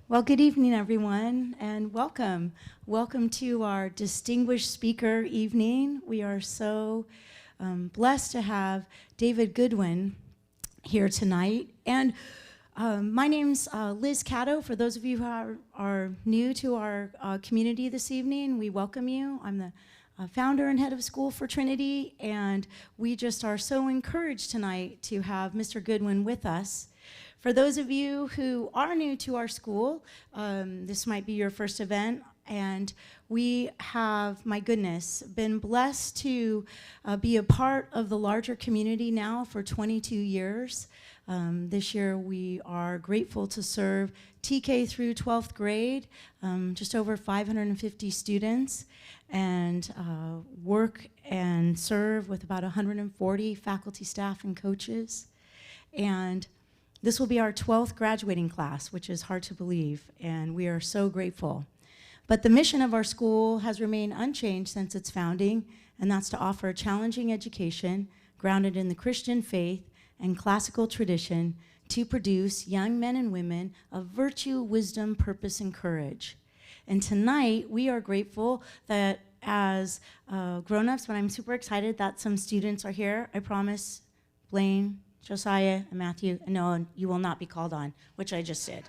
Well, good evening, everyone, and welcome. Welcome to our distinguished speaker evening. We are so blessed to have David Goodwin here tonight. And my name's Liz Caddo. For those of you who are new to our community this evening, we welcome you. I'm the founder and head of School for Trinity, and we just are so encouraged tonight to have Mr. Goodwin with us. For those of you who are new to our school, this might be your first event, and we have, my goodness, been blessed to be a part of the larger community now for 22 years. This year we are grateful to serve TK through 12th grade, just over 550 students, and work and serve with about 140 faculty, staff, and coaches. And this will be our 12th graduating class, which is hard to believe, and we are so grateful. But the mission of our school has remained unchanged since its founding, and that's to offer a challenging education grounded in the Christian faith and classical tradition to produce young men and women of virtue, wisdom, purpose, and courage. And tonight, we are grateful that as grown-ups, but I'm super excited that some students are here. I promise, Blaine, Josiah, and Matthew, and Noah, you will not be called on, which I just did.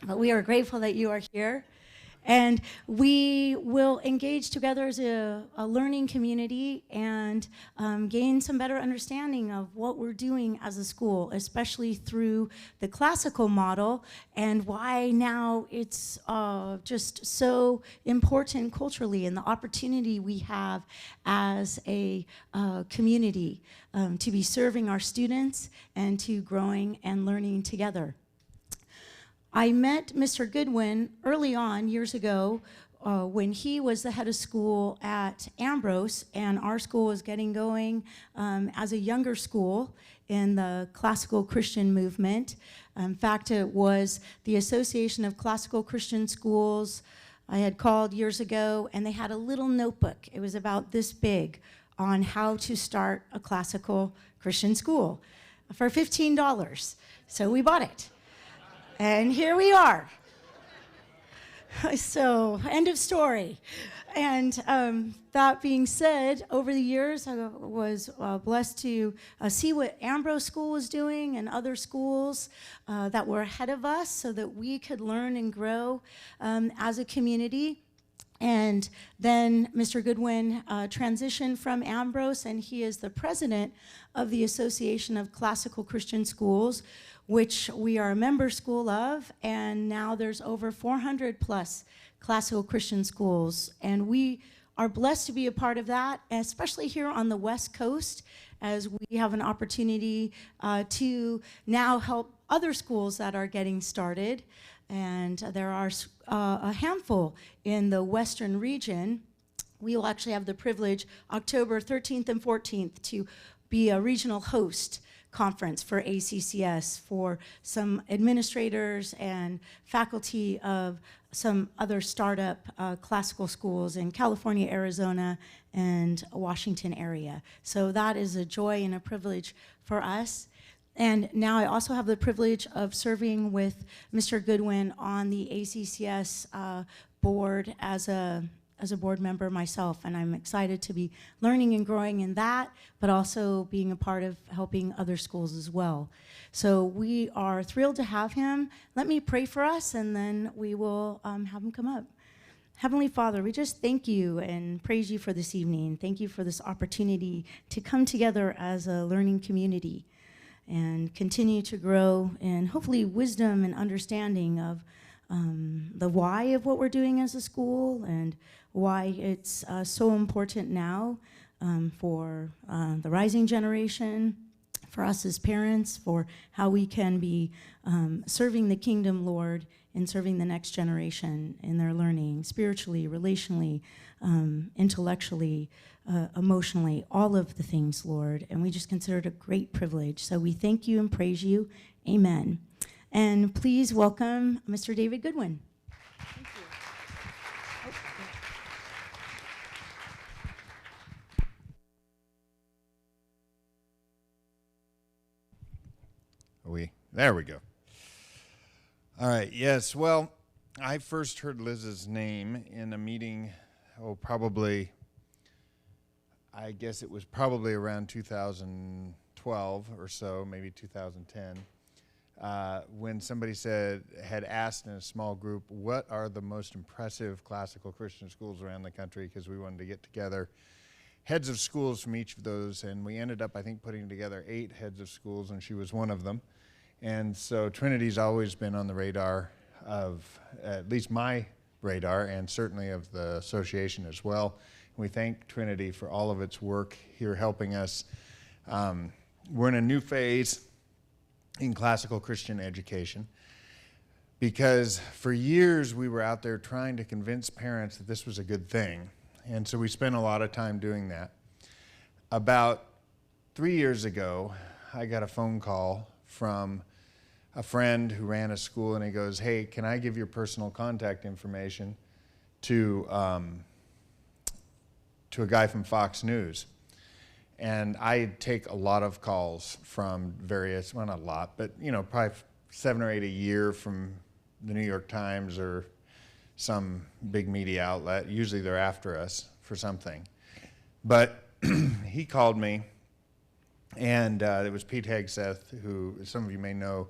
But we are grateful that you are here. And we will engage together as a learning community and gain some better understanding of what we're doing as a school, especially through the classical model and why now it's just so important culturally and the opportunity we have as a community to be serving our students and to growing and learning together. I met Mr. Goodwin early on, years ago, when he was the head of school at Ambrose, and our school was getting going as a younger school in the classical Christian movement. In fact, it was the Association of Classical Christian Schools I had called years ago, and they had a little notebook. It was about this big on how to start a classical Christian school for $15. So we bought it. And here we are. So, end of story. And that being said, over the years, I was blessed to see what Ambrose School was doing and other schools that were ahead of us so that we could learn and grow as a community. And then Mr. Goodwin transitioned from Ambrose, and he is the president of the Association of Classical Christian Schools, which we are a member school of, and now there's over 400 plus classical Christian schools. And we are blessed to be a part of that, especially here on the West Coast, as we have an opportunity to now help other schools that are getting started. And there are a handful in the Western region. We will actually have the privilege October 13th and 14th to be a regional host conference for ACCS for some administrators and faculty of some other startup classical schools in California, Arizona, and Washington area. So that is a joy and a privilege for us. And now I also have the privilege of serving with Mr. Goodwin on the ACCS board as a board member myself, and I'm excited to be learning and growing in that, but also being a part of helping other schools as well. So we are thrilled to have him. Let me pray for us, and then we will have him come up. Heavenly Father, we just thank you and praise you for this evening. Thank you for this opportunity to come together as a learning community and continue to grow in hopefully wisdom and understanding of the why of what we're doing as a school and why it's so important now for the rising generation, for us as parents, for how we can be serving the kingdom, Lord, and serving the next generation in their learning, spiritually, relationally, intellectually, emotionally, all of the things, Lord. And we just consider it a great privilege. So we thank you and praise you. Amen. And please welcome Mr. David Goodwin. Thank you. There we go. All right, yes. Well, I first heard Liz's name in a meeting, I guess it was probably around 2012 or so, maybe 2010, when somebody had asked in a small group, what are the most impressive classical Christian schools around the country? Because we wanted to get together heads of schools from each of those, and we ended up, I think, putting together 8 heads of schools, and she was one of them. And so Trinity's always been on the radar of, at least my radar, and certainly of the association as well. And we thank Trinity for all of its work here helping us. We're in a new phase in classical Christian education because for years we were out there trying to convince parents that this was a good thing. And so we spent a lot of time doing that. About 3 years ago, I got a phone call from a friend who ran a school, and he goes, hey, can I give your personal contact information to a guy from Fox News? And I take a lot of calls from various, well, not a lot, but probably 7 or 8 a year from the New York Times or some big media outlet. Usually they're after us for something. But he called me, and it was Pete Hegseth, who some of you may know,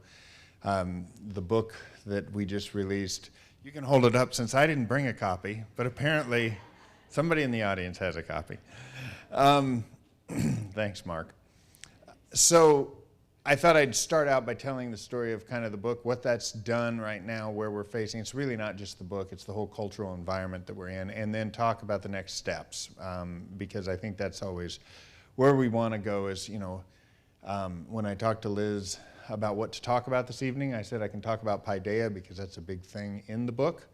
the book that we just released. You can hold it up since I didn't bring a copy, but apparently somebody in the audience has a copy. Thanks, Mark. So I thought I'd start out by telling the story of kind of the book, what that's done right now, where we're facing. It's really not just the book, it's the whole cultural environment that we're in, and then talk about the next steps, because I think that's always where we want to go is, when I talked to Liz about what to talk about this evening, I said I can talk about Paideia because that's a big thing in the book,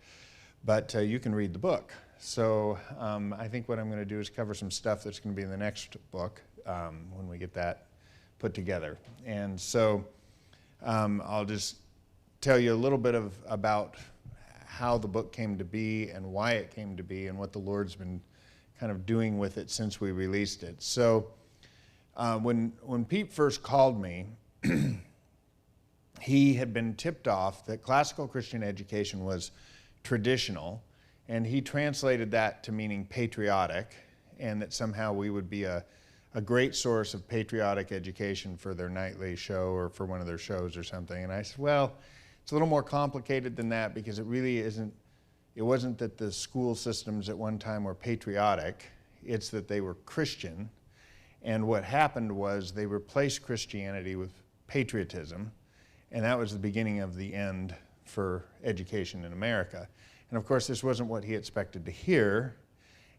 but you can read the book. So I think what I'm going to do is cover some stuff that's going to be in the next book when we get that put together. And so I'll just tell you a little bit about how the book came to be and why it came to be and what the Lord's been kind of doing with it since we released it. So when Pete first called me, he had been tipped off that classical Christian education was traditional, and he translated that to meaning patriotic, and that somehow we would be a great source of patriotic education for their nightly show or for one of their shows or something. And I said, well, it's a little more complicated than that because it really isn't, it wasn't that the school systems at one time were patriotic, it's that they were Christian. And what happened was they replaced Christianity with patriotism, and that was the beginning of the end for education in America. And of course, this wasn't what he expected to hear,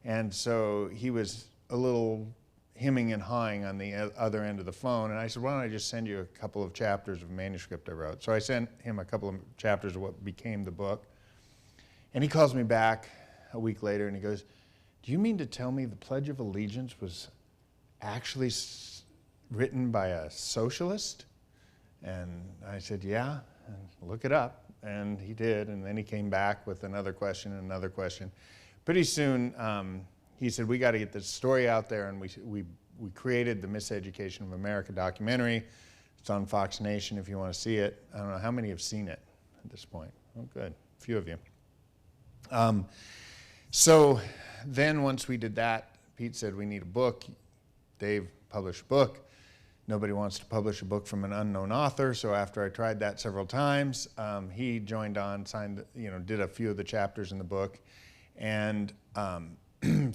and so he was a little hemming and hawing on the other end of the phone, and I said, why don't I just send you a couple of chapters of manuscript I wrote? So I sent him a couple of chapters of what became the book, and he calls me back a week later, and he goes, do you mean to tell me the Pledge of Allegiance was actually written by a socialist? And I said, yeah, and look it up. And he did, and then he came back with another question and another question. Pretty soon, he said, we got to get this story out there, and we created the Miseducation of America documentary. It's on Fox Nation if you want to see it. I don't know how many have seen it at this point. Oh, good, a few of you. So then once we did that, Pete said, we need a book. Dave published a book. Nobody wants to publish a book from an unknown author, so after I tried that several times, he joined on, signed, did a few of the chapters in the book, and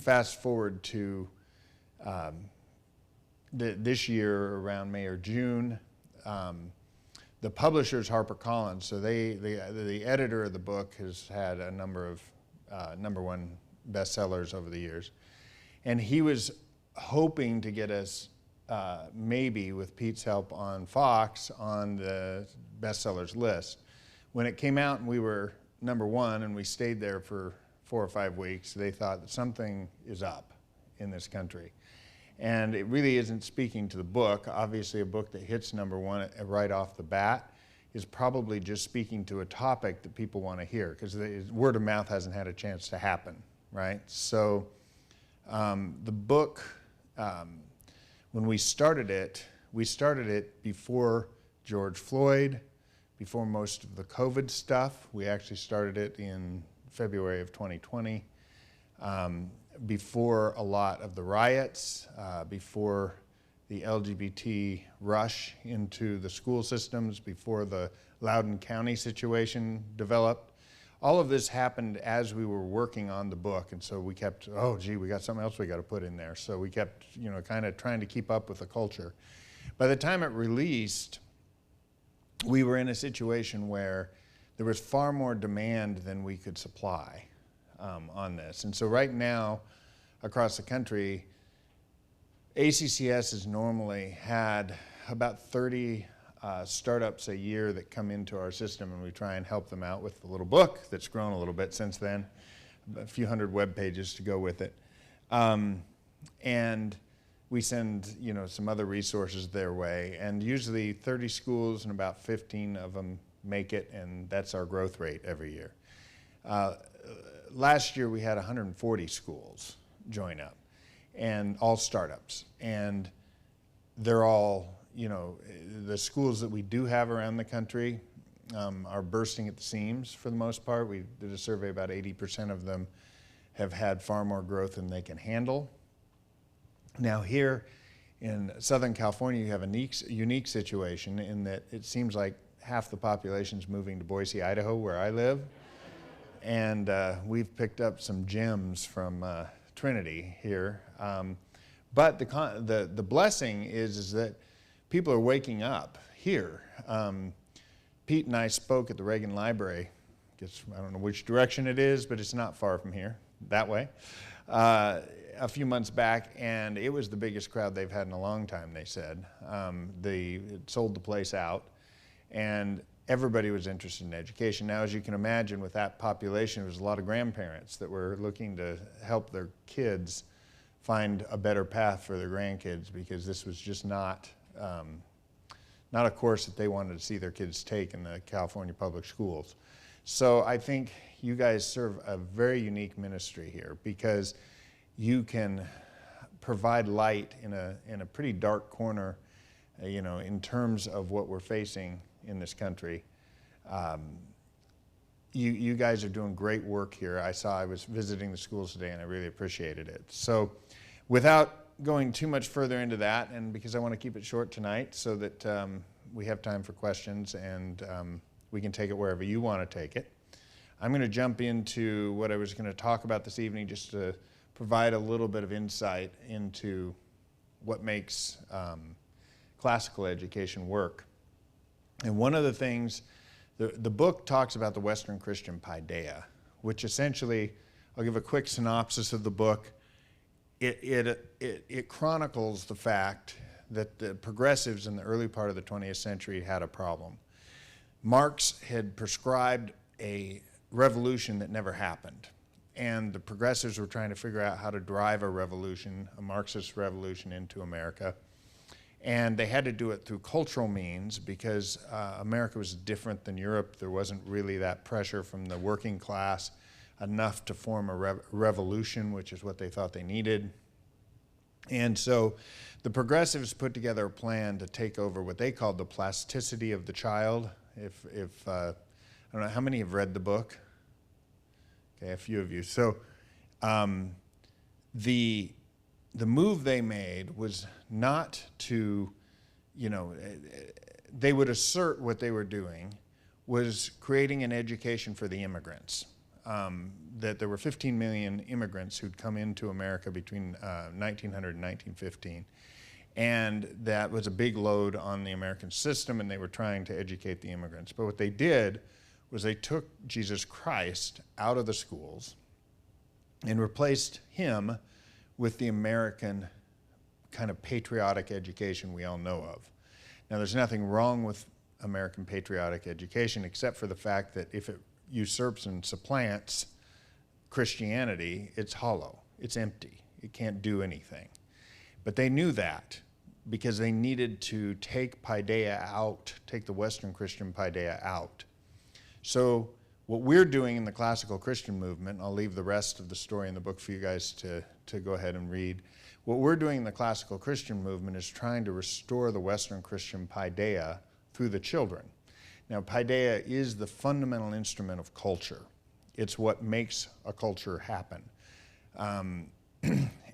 fast forward to this year, around May or June, the publisher's HarperCollins, so the editor of the book has had a number of #1 bestsellers over the years, and he was hoping to get us maybe with Pete's help on Fox on the bestsellers list. When it came out and we were #1 and we stayed there for 4 or 5 weeks, they thought that something is up in this country. And it really isn't speaking to the book. Obviously a book that hits #1 right off the bat is probably just speaking to a topic that people want to hear, because word of mouth hasn't had a chance to happen, right? So the book, when we started it before George Floyd, before most of the COVID stuff. We actually started it in February of 2020, before a lot of the riots, before the LGBT rush into the school systems, before the Loudoun County situation developed. All of this happened as we were working on the book, and so we kept, oh gee, we got something else we got to put in there. So we kept, kind of trying to keep up with the culture. By the time it released, we were in a situation where there was far more demand than we could supply on this. And so right now, across the country, ACCS has normally had about 30 startups a year that come into our system, and we try and help them out with the little book that's grown a little bit since then, a few hundred web pages to go with it. And we send, some other resources their way, and usually 30 schools and about 15 of them make it, and that's our growth rate every year. Last year we had 140 schools join up, and all startups, and they're all, the schools that we do have around the country are bursting at the seams for the most part. We did a survey, about 80% of them have had far more growth than they can handle. Now here in Southern California, you have a unique situation in that it seems like half the population's moving to Boise, Idaho, where I live. And we've picked up some gems from Trinity here. But the blessing is that people are waking up here. Pete and I spoke at the Reagan Library. I don't know which direction it is, but it's not far from here, that way, a few months back, and it was the biggest crowd they've had in a long time, they said. They sold the place out, and everybody was interested in education. Now, as you can imagine, with that population, there was a lot of grandparents that were looking to help their kids find a better path for their grandkids, because this was just not a course that they wanted to see their kids take in the California public schools. So I think you guys serve a very unique ministry here, because you can provide light in a pretty dark corner, in terms of what we're facing in this country. You guys are doing great work here. I was visiting the schools today, and I really appreciated it. So without going too much further into that, and because I want to keep it short tonight so that we have time for questions, and we can take it wherever you want to take it, I'm going to jump into what I was going to talk about this evening, just to provide a little bit of insight into what makes classical education work. And one of the things, the book talks about the Western Christian paideia, which essentially, I'll give a quick synopsis of the book. It chronicles the fact that the progressives in the early part of the 20th century had a problem. Marx had prescribed a revolution that never happened, and the progressives were trying to figure out how to drive a revolution, a Marxist revolution, into America. And they had to do it through cultural means, because America was different than Europe. There wasn't really that pressure from the working class enough to form a revolution, which is what they thought they needed. And so the progressives put together a plan to take over what they called the plasticity of the child. I don't know, how many have read the book? Okay, a few of you. So the move they made was not to, they would assert what they were doing was creating an education for the immigrants. That there were 15 million immigrants who'd come into America between 1900 and 1915. And that was a big load on the American system, and they were trying to educate the immigrants. But what they did was they took Jesus Christ out of the schools and replaced him with the American kind of patriotic education we all know of. Now, there's nothing wrong with American patriotic education, except for the fact that if it usurps and supplants Christianity, it's hollow, it's empty, it can't do anything. But they knew that, because they needed to take paideia out, take the Western Christian paideia out. So what we're doing in the classical Christian movement, I'll leave the rest of the story in the book for you guys to go ahead and read. What we're doing in the classical Christian movement is trying to restore the Western Christian paideia through the children. Now, paideia is the fundamental instrument of culture. It's what makes a culture happen.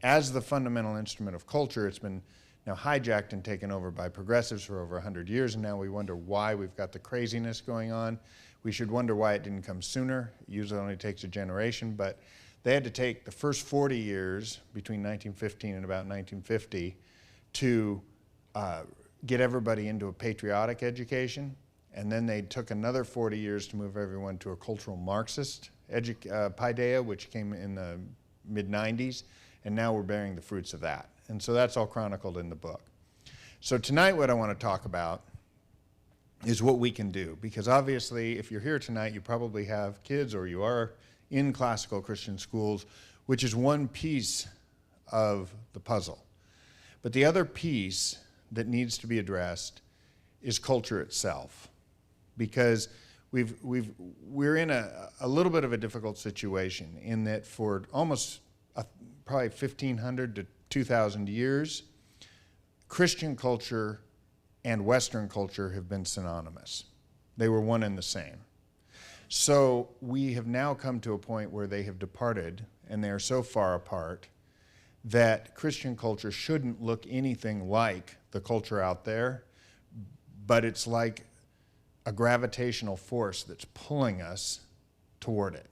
As the fundamental instrument of culture, it's been now hijacked and taken over by progressives for over 100 years, and now we wonder why we've got the craziness going on. We should wonder why it didn't come sooner. It usually only takes a generation, but they had to take the first 40 years between 1915 and about 1950 to get everybody into a patriotic education, and then they took another 40 years to move everyone to a cultural Marxist paideia, which came in the mid-90s, and now we're bearing the fruits of that. And so that's all chronicled in the book. So tonight what I want to talk about is what we can do, because obviously if you're here tonight, you probably have kids or you are in classical Christian schools, which is one piece of the puzzle. But the other piece that needs to be addressed is culture itself, because we're in a little bit of a difficult situation in that for almost probably 1,500 to 2,000 years, Christian culture and Western culture have been synonymous. They were one and the same. So we have now come to a point where they have departed, and they are so far apart that Christian culture shouldn't look anything like the culture out there, but it's like a gravitational force that's pulling us toward it.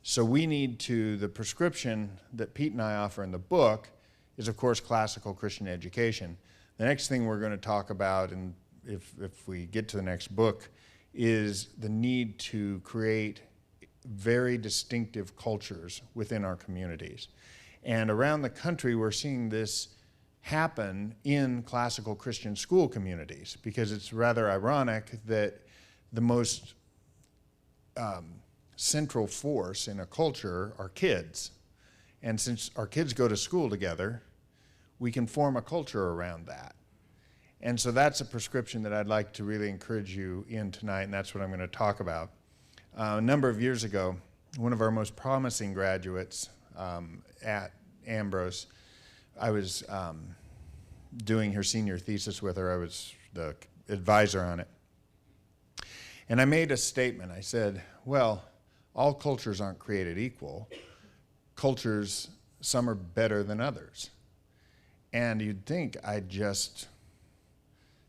So we need to, the prescription that Pete and I offer in the book is, of course, classical Christian education. The next thing we're going to talk about, and if we get to the next book, is the need to create very distinctive cultures within our communities. And around the country, we're seeing this happen in classical Christian school communities, because it's rather ironic that the most central force in a culture are kids. And since our kids go to school together, we can form a culture around that. And so that's a prescription that I'd like to really encourage you in tonight, and that's what I'm going to talk about. A number of years ago, one of our most promising graduates at Ambrose, I was doing her senior thesis with her. I was the advisor on it. And I made a statement. I said, well, all cultures aren't created equal. Cultures, some are better than others. And you'd think I just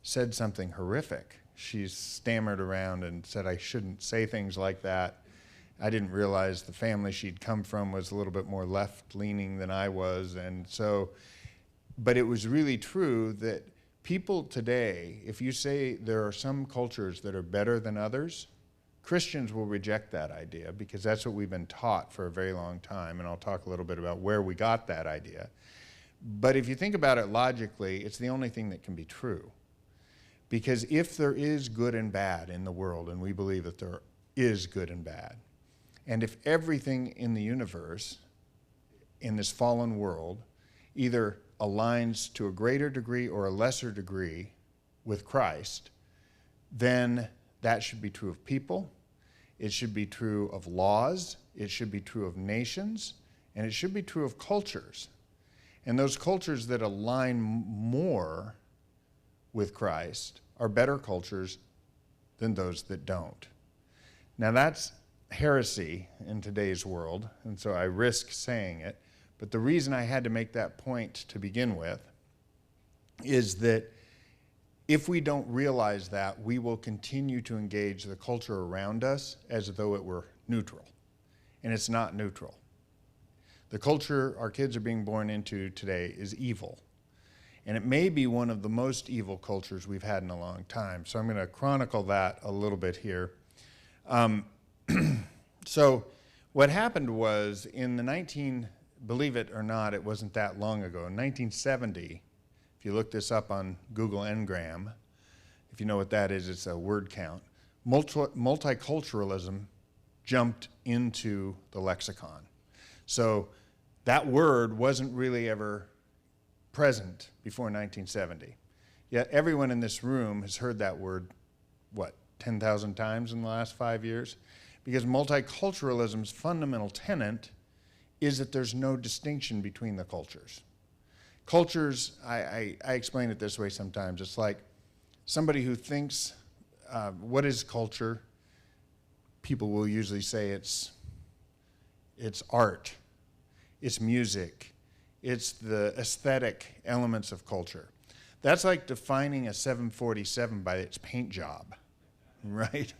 said something horrific. She stammered around and said I shouldn't say things like that. I didn't realize the family she'd come from was a little bit more left-leaning than I was. And so, but it was really true that people today, if you say there are some cultures that are better than others, Christians will reject that idea, because that's what we've been taught for a very long time, and I'll talk a little bit about where we got that idea. But if you think about it logically, it's the only thing that can be true. Because if there is good and bad in the world, and we believe that there is good and bad, and if everything in the universe, in this fallen world, either aligns to a greater degree or a lesser degree with Christ, then that should be true of people, it should be true of laws, it should be true of nations, and it should be true of cultures. And those cultures that align more with Christ are better cultures than those that don't. Now that's heresy in today's world, and so I risk saying it, but the reason I had to make that point to begin with is that if we don't realize that, we will continue to engage the culture around us as though it were neutral, and it's not neutral. The culture our kids are being born into today is evil. And it may be one of the most evil cultures we've had in a long time. So I'm going to chronicle that a little bit here. So what happened was believe it or not, it wasn't that long ago, in 1970, if you look this up on Google Ngram, if you know what that is, it's a word count, multiculturalism jumped into the lexicon. So that word wasn't really ever present before 1970. Yet everyone in this room has heard that word, 10,000 times in the last 5 years? Because multiculturalism's fundamental tenet is that there's no distinction between the cultures. Cultures, I explain it this way sometimes, it's like somebody who thinks what is culture? People will usually say it's art, it's music, it's the aesthetic elements of culture. That's like defining a 747 by its paint job, right?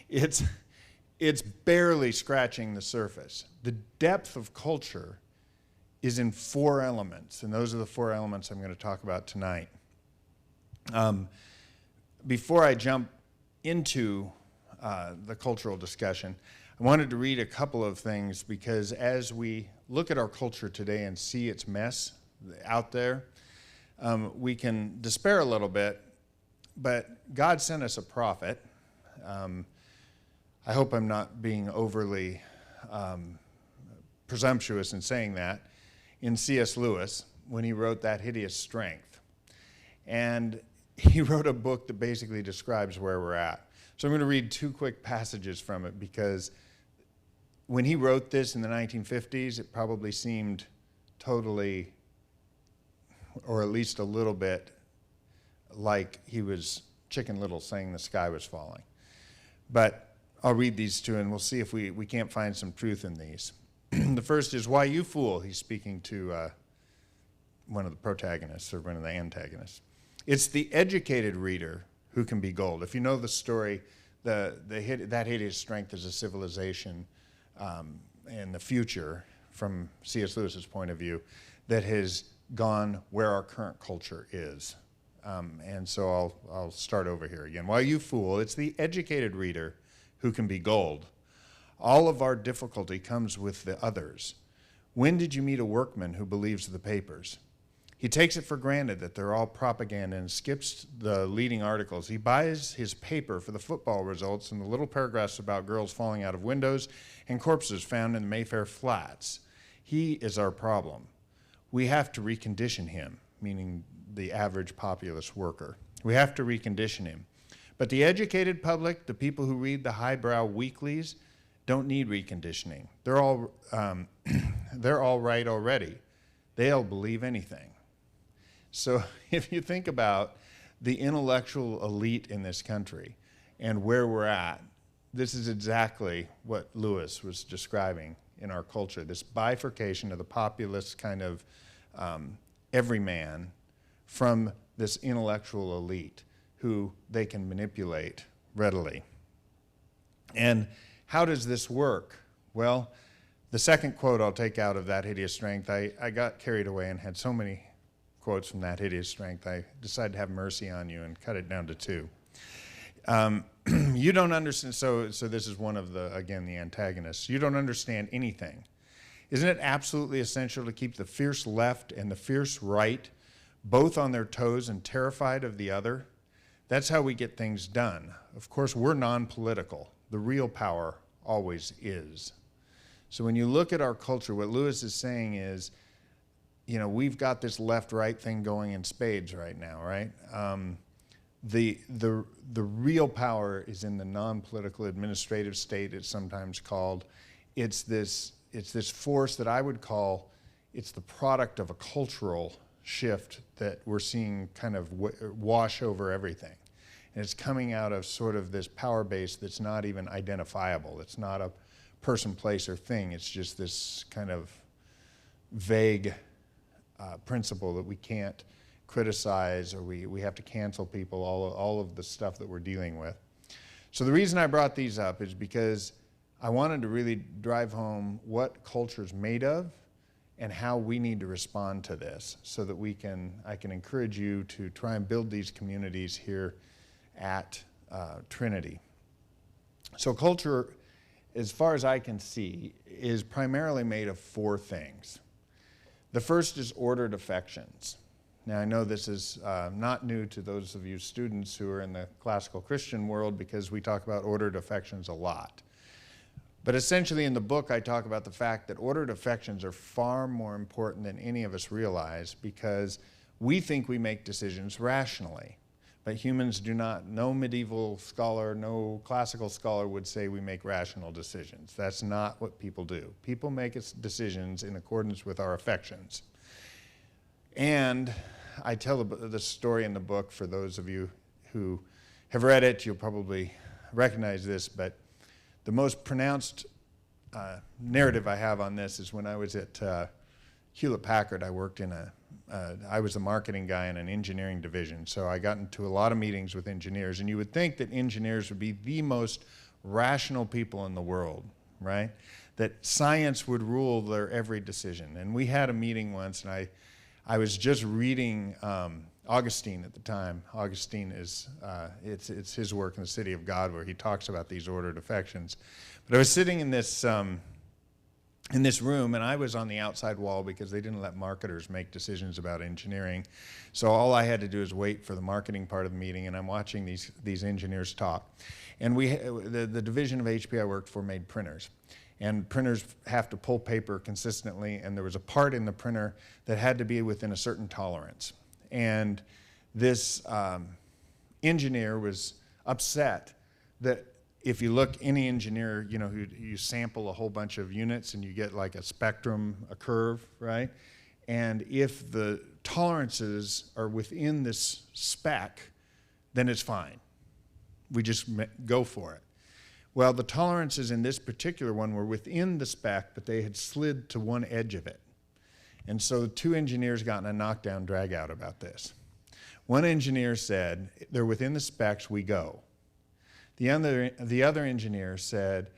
It's barely scratching the surface. The depth of culture is in 4 elements, and those are the 4 elements I'm going to talk about tonight. Before I jump into the cultural discussion, I wanted to read a couple of things, because as we look at our culture today and see its mess out there, we can despair a little bit, but God sent us a prophet. I hope I'm not being overly presumptuous in saying that, in C.S. Lewis, when he wrote That Hideous Strength. And he wrote a book that basically describes where we're at. So I'm going to read 2 quick passages from it, because when he wrote this in the 1950s, it probably seemed totally, or at least a little bit, like he was Chicken Little saying the sky was falling. But I'll read these 2, and we'll see if we can't find some truth in these. The first is, "Why, you fool," he's speaking to one of the protagonists, or one of the antagonists. "It's the educated reader who can be gold." If you know the story, That Hideous Strength is a civilization in the future, from C.S. Lewis's point of view, that has gone where our current culture is. And so I'll start over here again. "Why, you fool, it's the educated reader who can be gold. All of our difficulty comes with the others. When did you meet a workman who believes the papers? He takes it for granted that they're all propaganda and skips the leading articles. He buys his paper for the football results and the little paragraphs about girls falling out of windows and corpses found in the Mayfair flats. He is our problem. We have to recondition him," meaning the average populist worker. "We have to recondition him. But the educated public, the people who read the highbrow weeklies, don't need reconditioning. They're all right already. They'll believe anything." So if you think about the intellectual elite in this country and where we're at, this is exactly what Lewis was describing in our culture, this bifurcation of the populist kind of everyman from this intellectual elite who they can manipulate readily. And how does this work? Well, the second quote I'll take out of That Hideous Strength, I got carried away and had so many quotes from That Hideous Strength, I decided to have mercy on you and cut it down to 2. "You don't understand," so this is one of the antagonists. "You don't understand anything. Isn't it absolutely essential to keep the fierce left and the fierce right both on their toes and terrified of the other? That's how we get things done. Of course, we're non-political. The real power always is." So when you look at our culture, what Lewis is saying is, we've got this left-right thing going in spades right now, right? The real power is in the non-political administrative state, it's sometimes called. It's this force that I would call, it's the product of a cultural shift that we're seeing kind of wash over everything. And it's coming out of sort of this power base that's not even identifiable. It's not a person, place, or thing. It's just this kind of vague principle that we can't criticize, or we have to cancel people, all of the stuff that we're dealing with. So the reason I brought these up is because I wanted to really drive home what culture is made of and how we need to respond to this, so that I can encourage you to try and build these communities here at Trinity. So culture, as far as I can see, is primarily made of 4 things. The first is ordered affections. Now, I know this is not new to those of you students who are in the classical Christian world, because we talk about ordered affections a lot. But essentially in the book, I talk about the fact that ordered affections are far more important than any of us realize, because we think we make decisions rationally. But humans do not. No medieval scholar, no classical scholar would say we make rational decisions. That's not what people do. People make decisions in accordance with our affections. And I tell the story in the book, for those of you who have read it, you'll probably recognize this, but the most pronounced narrative I have on this is when I was at Hewlett-Packard. I worked in I was the marketing guy in an engineering division, so I got into a lot of meetings with engineers, and you would think that engineers would be the most rational people in the world, right? That science would rule their every decision. And we had a meeting once, and I was just reading Augustine at the time. Augustine is, it's his work in the City of God where he talks about these ordered affections. But I was sitting in this room, and I was on the outside wall because they didn't let marketers make decisions about engineering. So all I had to do is wait for the marketing part of the meeting, and I'm watching these engineers talk. And the division of HP I worked for made printers. And printers have to pull paper consistently, and there was a part in the printer that had to be within a certain tolerance. And this engineer was upset that if you look, any engineer, you know, you sample a whole bunch of units and you get like a spectrum, a curve, right? And if the tolerances are within this spec, then it's fine. We just go for it. Well, the tolerances in this particular one were within the spec, but they had slid to one edge of it. And so two engineers got in a knockdown drag out about this. One engineer said, they're within the specs, we go. The other engineer said,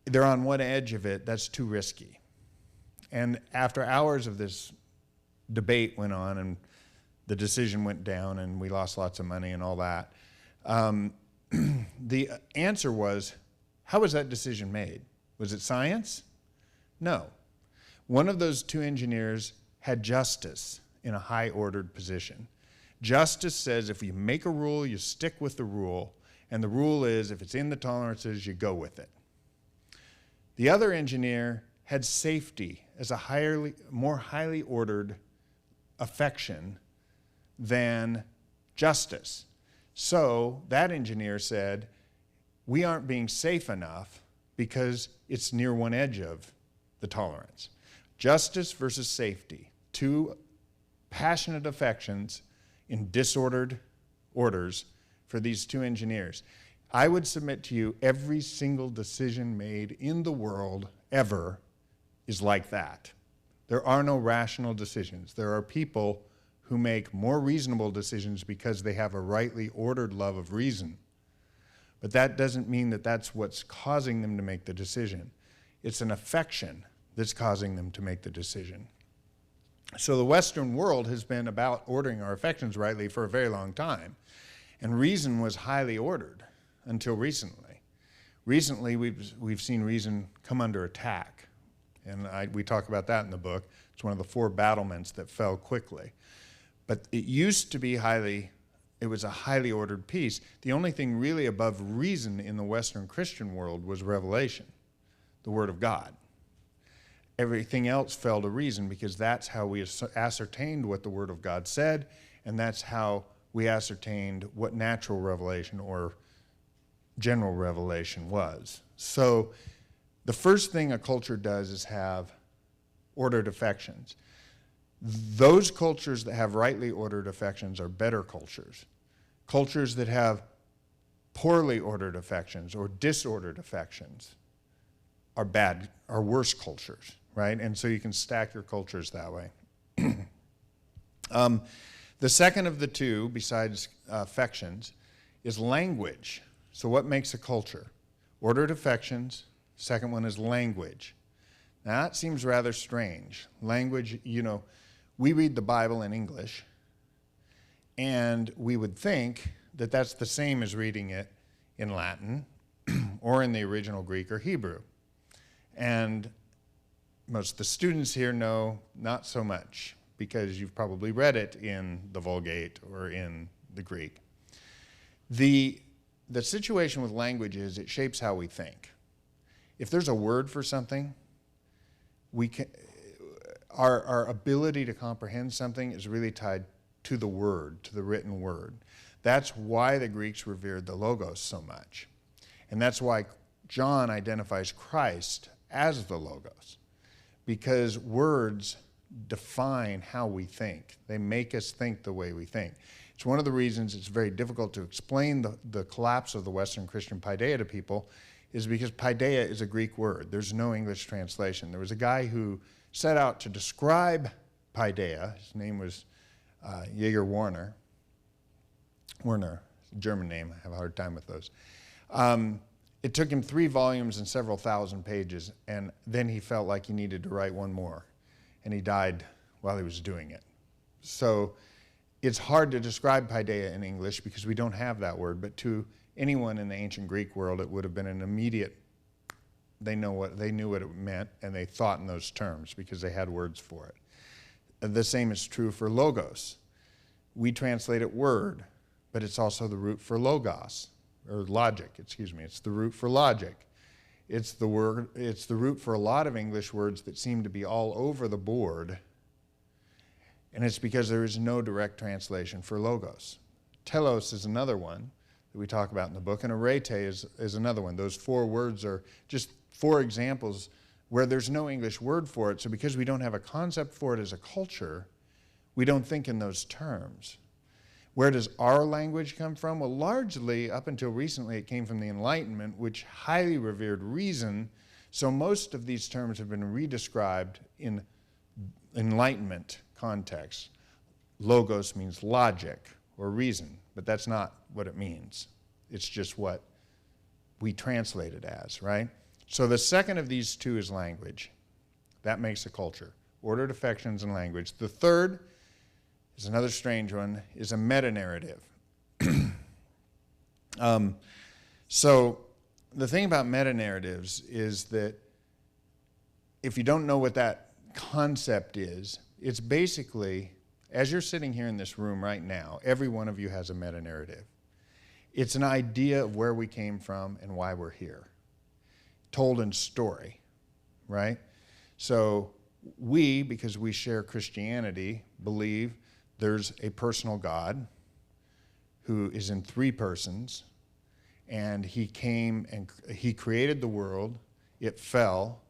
they're on one edge of it, that's too risky. And after hours of this debate went on, and the decision went down, and we lost lots of money and all that, the answer was, how was that decision made? Was it science? No. One of those two engineers had justice in a high-ordered position. Justice says if you make a rule, you stick with the rule, and the rule is if it's in the tolerances, you go with it. The other engineer had safety as a more highly ordered affection than justice. So that engineer said, we aren't being safe enough because it's near one edge of the tolerance. Justice versus safety, two passionate affections in disordered orders for these two engineers. I would submit to you every single decision made in the world ever is like that. There are no rational decisions. There are people who make more reasonable decisions because they have a rightly ordered love of reason. But that doesn't mean that that's what's causing them to make the decision. It's an affection that's causing them to make the decision. So the Western world has been about ordering our affections rightly for a very long time. And reason was highly ordered until recently. Recently, we've seen reason come under attack. And we talk about that in the book. It's one of the 4 battlements that fell quickly. But it used to be it was a highly ordered piece. The only thing really above reason in the Western Christian world was revelation, the Word of God. Everything else fell to reason because that's how we ascertained what the Word of God said, and that's how we ascertained what natural revelation or general revelation was. So the first thing a culture does is have ordered affections. Those cultures that have rightly ordered affections are better cultures. Cultures that have poorly ordered affections or disordered affections are worse cultures, right? And so you can stack your cultures that way. The second of the two, besides affections, is language. So what makes a culture? Ordered affections. Second one is language. Now that seems rather strange. Language, we read the Bible in English, and we would think that that's the same as reading it in Latin or in the original Greek or Hebrew. And most of the students here know not so much because you've probably read it in the Vulgate or in the Greek. The situation with language is it shapes how we think. If there's a word for something, our ability to comprehend something is really tied to the word, to the written word. That's why the Greeks revered the Logos so much. And that's why John identifies Christ as the Logos, because words define how we think. They make us think the way we think. It's one of the reasons it's very difficult to explain the collapse of the Western Christian paideia to people, is because paideia is a Greek word. There's no English translation. There was a guy who set out to describe paideia. His name was Jaeger Warner. Werner, German name. I have a hard time with those. It took him 3 volumes and several thousand pages, and then he felt like he needed to write one more, and he died while he was doing it. So it's hard to describe paideia in English because we don't have that word, but to anyone in the ancient Greek world, it would have been an immediate, they knew what it meant, and they thought in those terms because they had words for it. The same is true for logos. We translate it word, but it's also the root for logos, or logic, excuse me. It's the root for logic. It's the root for a lot of English words that seem to be all over the board, and it's because there is no direct translation for logos. Telos is another one that we talk about in the book, and arete is another one. Those 4 words are just 4 examples where there's no English word for it, so because we don't have a concept for it as a culture, we don't think in those terms. Where does our language come from? Well, largely, up until recently, it came from the Enlightenment, which highly revered reason, so most of these terms have been redescribed in Enlightenment context. Logos means logic or reason, but that's not what it means. It's just what we translate it as, right? So the second of these 2 is language. That makes a culture. Ordered affections and language. The third is another strange one, is a metanarrative. So the thing about metanarratives is that if you don't know what that concept is, it's basically, as you're sitting here in this room right now, every one of you has a metanarrative. It's an idea of where we came from and why we're here, told in story, right? So we, because we share Christianity, believe there's a personal God who is in 3 persons, and he came and he created the world. It fell.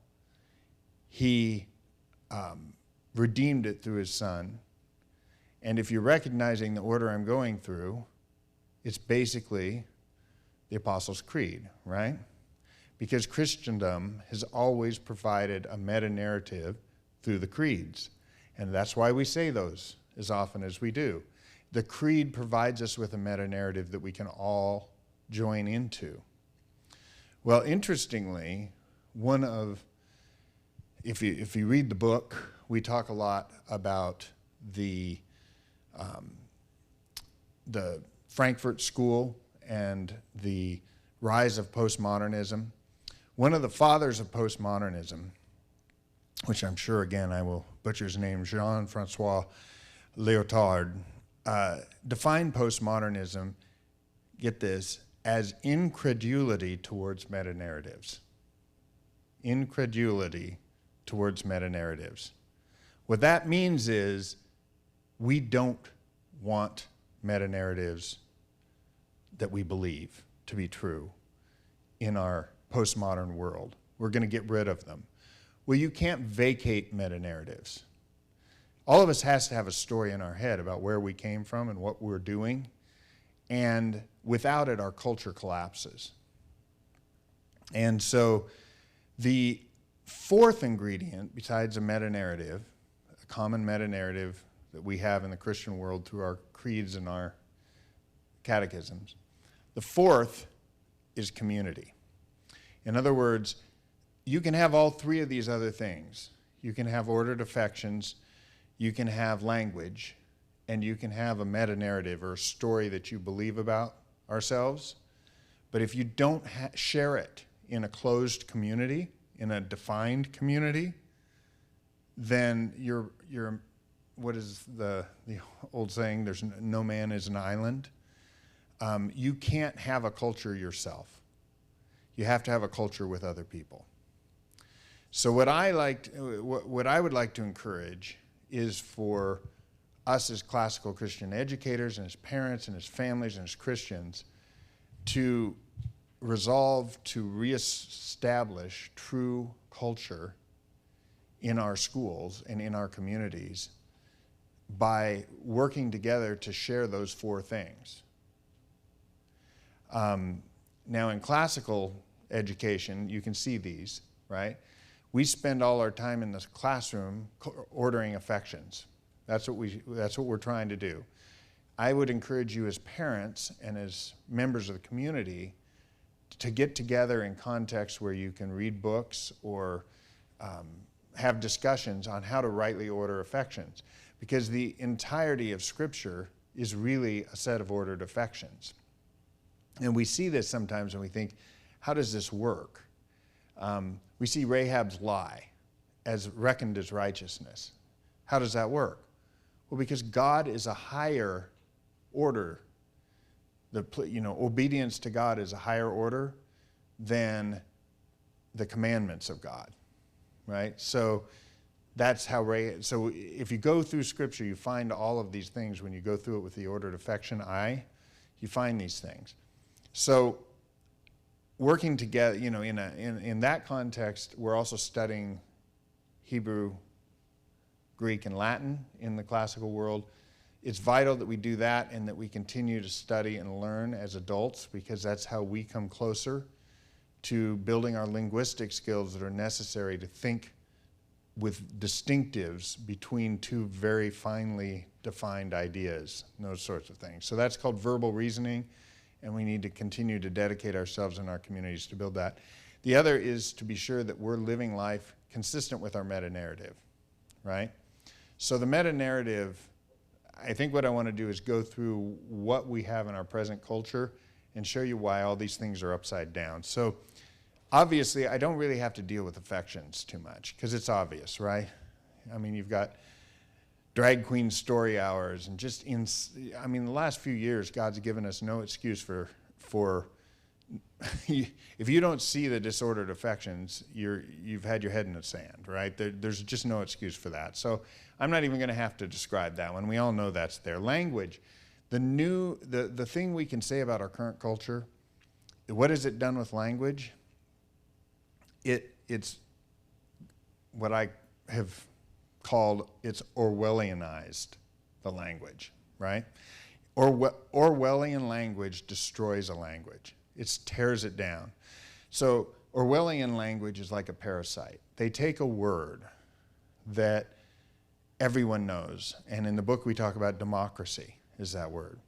He redeemed it through his Son. And if you're recognizing the order I'm going through, it's basically the Apostles' Creed, right? Because Christendom has always provided a meta-narrative through the creeds. And that's why we say those as often as we do. The creed provides us with a meta-narrative that we can all join into. Well, interestingly, if you read the book, we talk a lot about the Frankfurt School and the rise of postmodernism. One of the fathers of postmodernism, which I'm sure, again, I will butcher his name, Jean-Francois Lyotard, defined postmodernism, get this, as incredulity towards meta-narratives. Incredulity towards meta-narratives. What that means is we don't want meta-narratives that we believe to be true in our postmodern world. We're going to get rid of them. Well, you can't vacate meta-narratives. All of us has to have a story in our head about where we came from and what we're doing, and without it, our culture collapses. And so the 4th ingredient, besides a meta-narrative, a common meta-narrative that we have in the Christian world through our creeds and our catechisms, the 4th is community. In other words, you can have all 3 of these other things. You can have ordered affections, you can have language, and you can have a meta-narrative or a story that you believe about ourselves. But if you don't share it in a closed community, in a defined community, then you're what is the old saying, there's no man is an island. You can't have a culture yourself. You have to have a culture with other people. So what I would like to encourage is for us as classical Christian educators and as parents and as families and as Christians to resolve to reestablish true culture in our schools and in our communities by working together to share those four things. Now in classical education, you can see these, right? We spend all our time in the classroom ordering affections. That's what we're trying to do. I would encourage you as parents and as members of the community to get together in contexts where you can read books or have discussions on how to rightly order affections, because the entirety of Scripture is really a set of ordered affections. And we see this sometimes when we think, how does this work? We see Rahab's lie as reckoned as righteousness. How does that work? Well, because God is a higher order. Obedience to God is a higher order than the commandments of God, right? So that's how so if you go through Scripture, you find all of these things. When you go through it with the ordered affection, you find these things. So working together, in that context, we're also studying Hebrew, Greek, and Latin in the classical world. It's vital that we do that and that we continue to study and learn as adults, because that's how we come closer to building our linguistic skills that are necessary to think with distinctives between two very finely defined ideas, those sorts of things. So that's called verbal reasoning, and we need to continue to dedicate ourselves in our communities to build that. The other is to be sure that we're living life consistent with our meta-narrative, right? So the meta-narrative, I think what I want to do is go through what we have in our present culture and show you why all these things are upside down. So obviously, I don't really have to deal with affections too much, because it's obvious, right? I mean, you've got drag queen story hours, and the last few years, God's given us no excuse for if you don't see the disordered affections, you've had your head in the sand, right? There's just no excuse for that. So I'm not even going to have to describe that one. We all know that's there. Language, the thing we can say about our current culture, what has it done with language? It's what I have called, it's Orwellianized the language, right? Orwellian language destroys a language. It tears it down. So Orwellian language is like a parasite. They take a word that everyone knows, and in the book we talk about democracy is that word.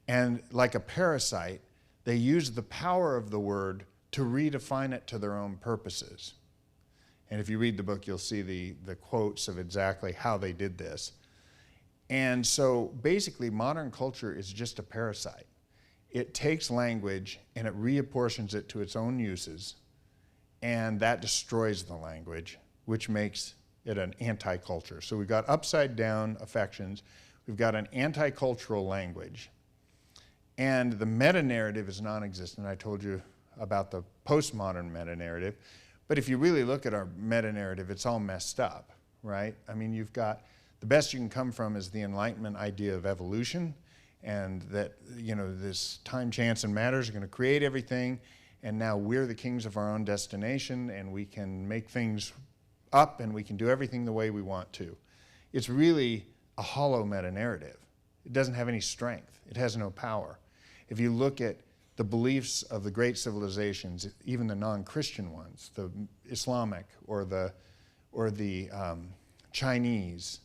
And like a parasite, they use the power of the word to redefine it to their own purposes. And if you read the book, you'll see the quotes of exactly how they did this. And so basically, modern culture is just a parasite. It takes language and it reapportions it to its own uses, and that destroys the language, which makes it an anti-culture. So we've got upside down affections, we've got an anti-cultural language, and the meta-narrative is non-existent. I told you about the postmodern meta-narrative, but if you really look at our meta-narrative, it's all messed up, right? I mean, you've got, the best you can come from is the Enlightenment idea of evolution, and that, this time, chance, and matter is going to create everything, and now we're the kings of our own destination, and we can make things up, and we can do everything the way we want to. It's really a hollow meta-narrative. It doesn't have any strength. It has no power. If you look at the beliefs of the great civilizations, even the non-Christian ones, the Islamic or the Chinese,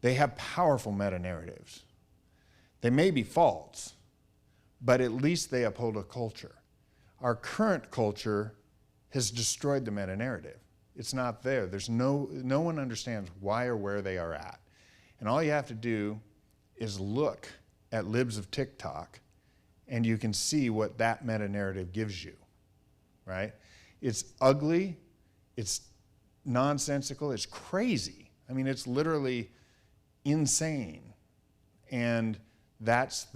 they have powerful meta-narratives. They may be false, but at least they uphold a culture. Our current culture has destroyed the meta-narrative. It's not there. No one understands why or where they are at. And all you have to do is look at libs of TikTok, and you can see what that meta-narrative gives you, right? It's ugly, it's nonsensical, it's crazy. I mean, it's literally insane. And that's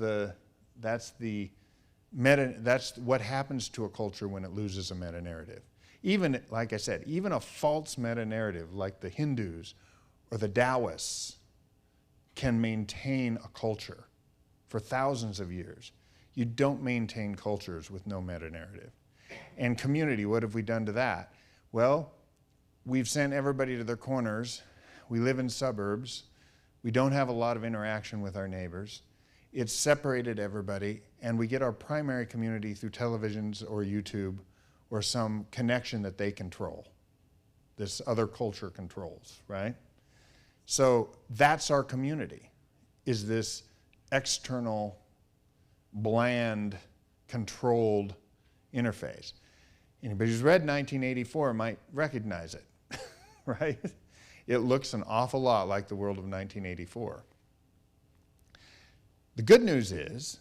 what happens to a culture when it loses a meta-narrative. Even, like I said, even a false meta-narrative like the Hindus or the Taoists can maintain a culture for thousands of years. You don't maintain cultures with no meta-narrative. And community, what have we done to that? Well, we've sent everybody to their corners. We live in suburbs. We don't have a lot of interaction with our neighbors. It's separated everybody, and we get our primary community through televisions or YouTube or some connection that they control. This other culture controls, right? So that's our community, is this external, bland, controlled interface. Anybody who's read 1984 might recognize it, right? It looks an awful lot like the world of 1984. The good news is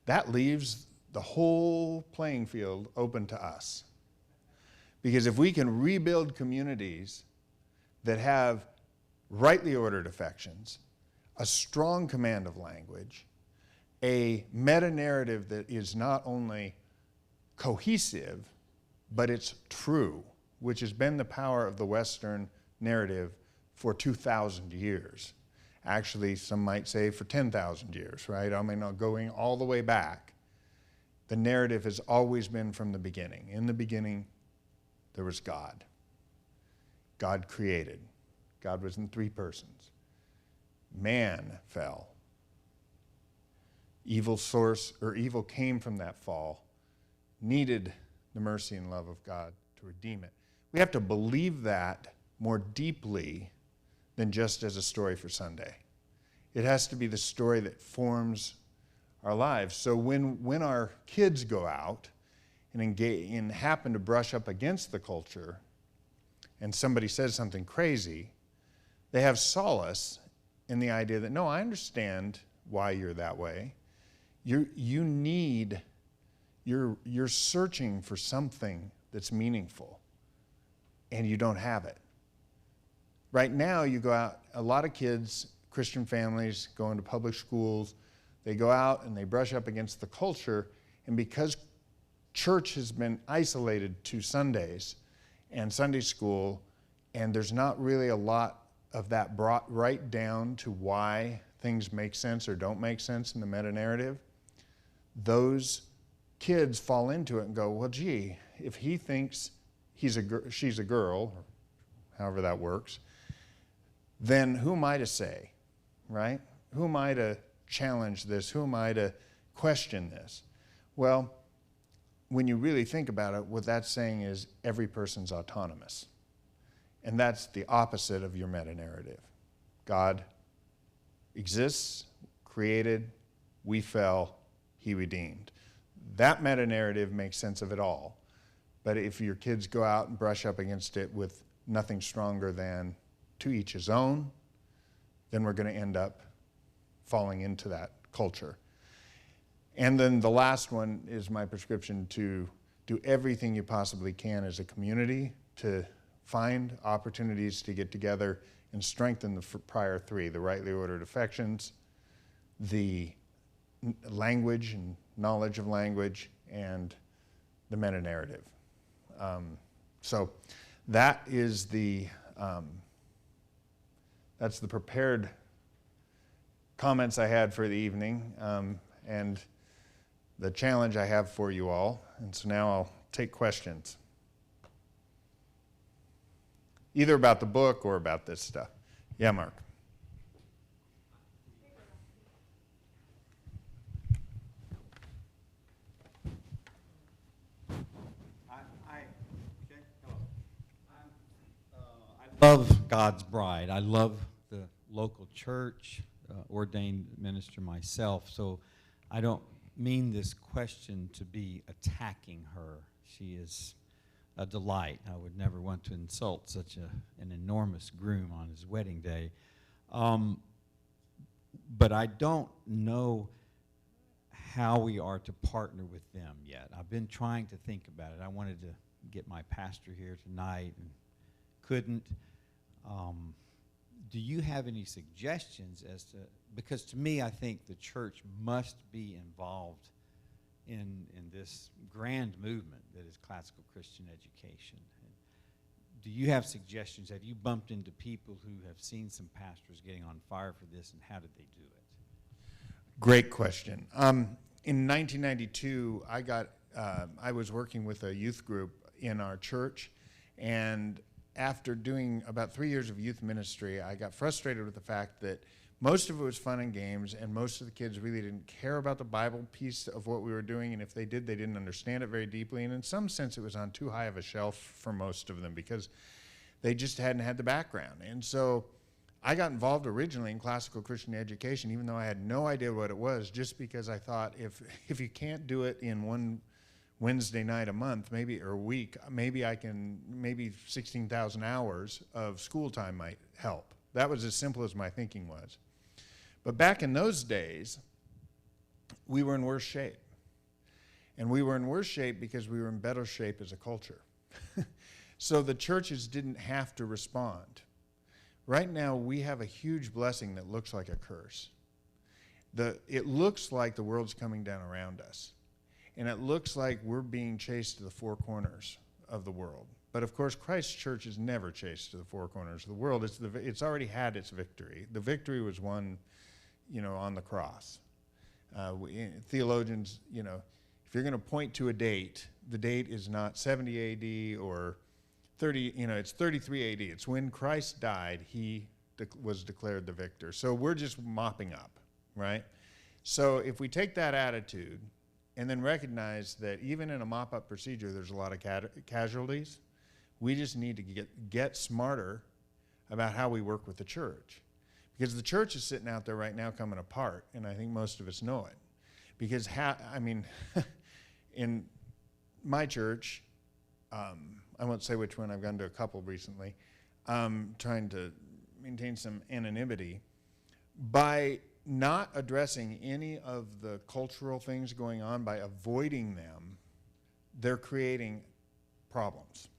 that leaves the whole playing field open to us. Because if we can rebuild communities that have rightly ordered affections, a strong command of language, a meta-narrative that is not only cohesive, but it's true, which has been the power of the Western narrative for 2,000 years. Actually, some might say for 10,000 years, right? I mean, going all the way back. The narrative has always been from the beginning. In the beginning, there was God. God created. God was in three persons. Man fell. Evil came from that fall, needed the mercy and love of God to redeem it. We have to believe that more deeply than just as a story for Sunday. It has to be the story that forms our lives. So when our kids go out and happen to brush up against the culture and somebody says something crazy, they have solace in the idea that, no, I understand why you're that way. You're searching for something that's meaningful, and you don't have it. Right now, you go out, a lot of kids, Christian families, go into public schools, they go out and they brush up against the culture, and because church has been isolated to Sundays and Sunday school, and there's not really a lot of that brought right down to why things make sense or don't make sense in the meta-narrative, those kids fall into it and go, well, gee, if he thinks she's a girl, or however that works, then who am I to say, right? Who am I to challenge this? Who am I to question this? Well, when you really think about it, what that's saying is every person's autonomous. And that's the opposite of your meta-narrative. God exists, created, we fell, he redeemed. That meta-narrative makes sense of it all. But if your kids go out and brush up against it with nothing stronger than to each his own, then we're going to end up falling into that culture. And then the last one is my prescription to do everything you possibly can as a community to find opportunities to get together and strengthen the prior three, the rightly ordered affections, the language and knowledge of language, and the meta-narrative. So that is that's the prepared comments I had for the evening, and the challenge I have for you all. And so now I'll take questions, either about the book or about this stuff. Yeah, Mark. I love God's bride. I love the local church, ordained minister myself. So I don't mean this question to be attacking her. She is a delight. I would never want to insult such an enormous groom on his wedding day. But I don't know how we are to partner with them yet. I've been trying to think about it. I wanted to get my pastor here tonight and couldn't. Do you have any suggestions as to, because to me I think the church must be involved in this grand movement that is classical Christian education. Do you have suggestions? Have you bumped into people who have seen some pastors getting on fire for this, and how did they do it? Great question. In 1992, I was working with a youth group in our church, and after doing about 3 years of youth ministry, I got frustrated with the fact that most of it was fun and games, and most of the kids really didn't care about the Bible piece of what we were doing, and if they did, they didn't understand it very deeply, and in some sense it was on too high of a shelf for most of them because they just hadn't had the background. And so I got involved originally in classical Christian education, even though I had no idea what it was, just because I thought if you can't do it in one Wednesday night a month, maybe, or a week, maybe 16,000 hours of school time might help. That was as simple as my thinking was. But back in those days, we were in worse shape. And we were in worse shape because we were in better shape as a culture. So the churches didn't have to respond. Right now, we have a huge blessing that looks like a curse. It looks like the world's coming down around us. And it looks like we're being chased to the four corners of the world. But of course, Christ's church is never chased to the four corners of the world. It's already had its victory. The victory was won, on the cross. Theologians, if you're going to point to a date, the date is not 70 A.D. or 30, it's 33 A.D. It's when Christ died, he was declared the victor. So we're just mopping up, right? So if we take that attitude and then recognize that even in a mop-up procedure, there's a lot of casualties, we just need to get smarter about how we work with the church. Because the church is sitting out there right now coming apart, and I think most of us know it. Because, in my church, I won't say which one, I've gone to a couple recently, trying to maintain some anonymity, by not addressing any of the cultural things going on, by avoiding them, they're creating problems.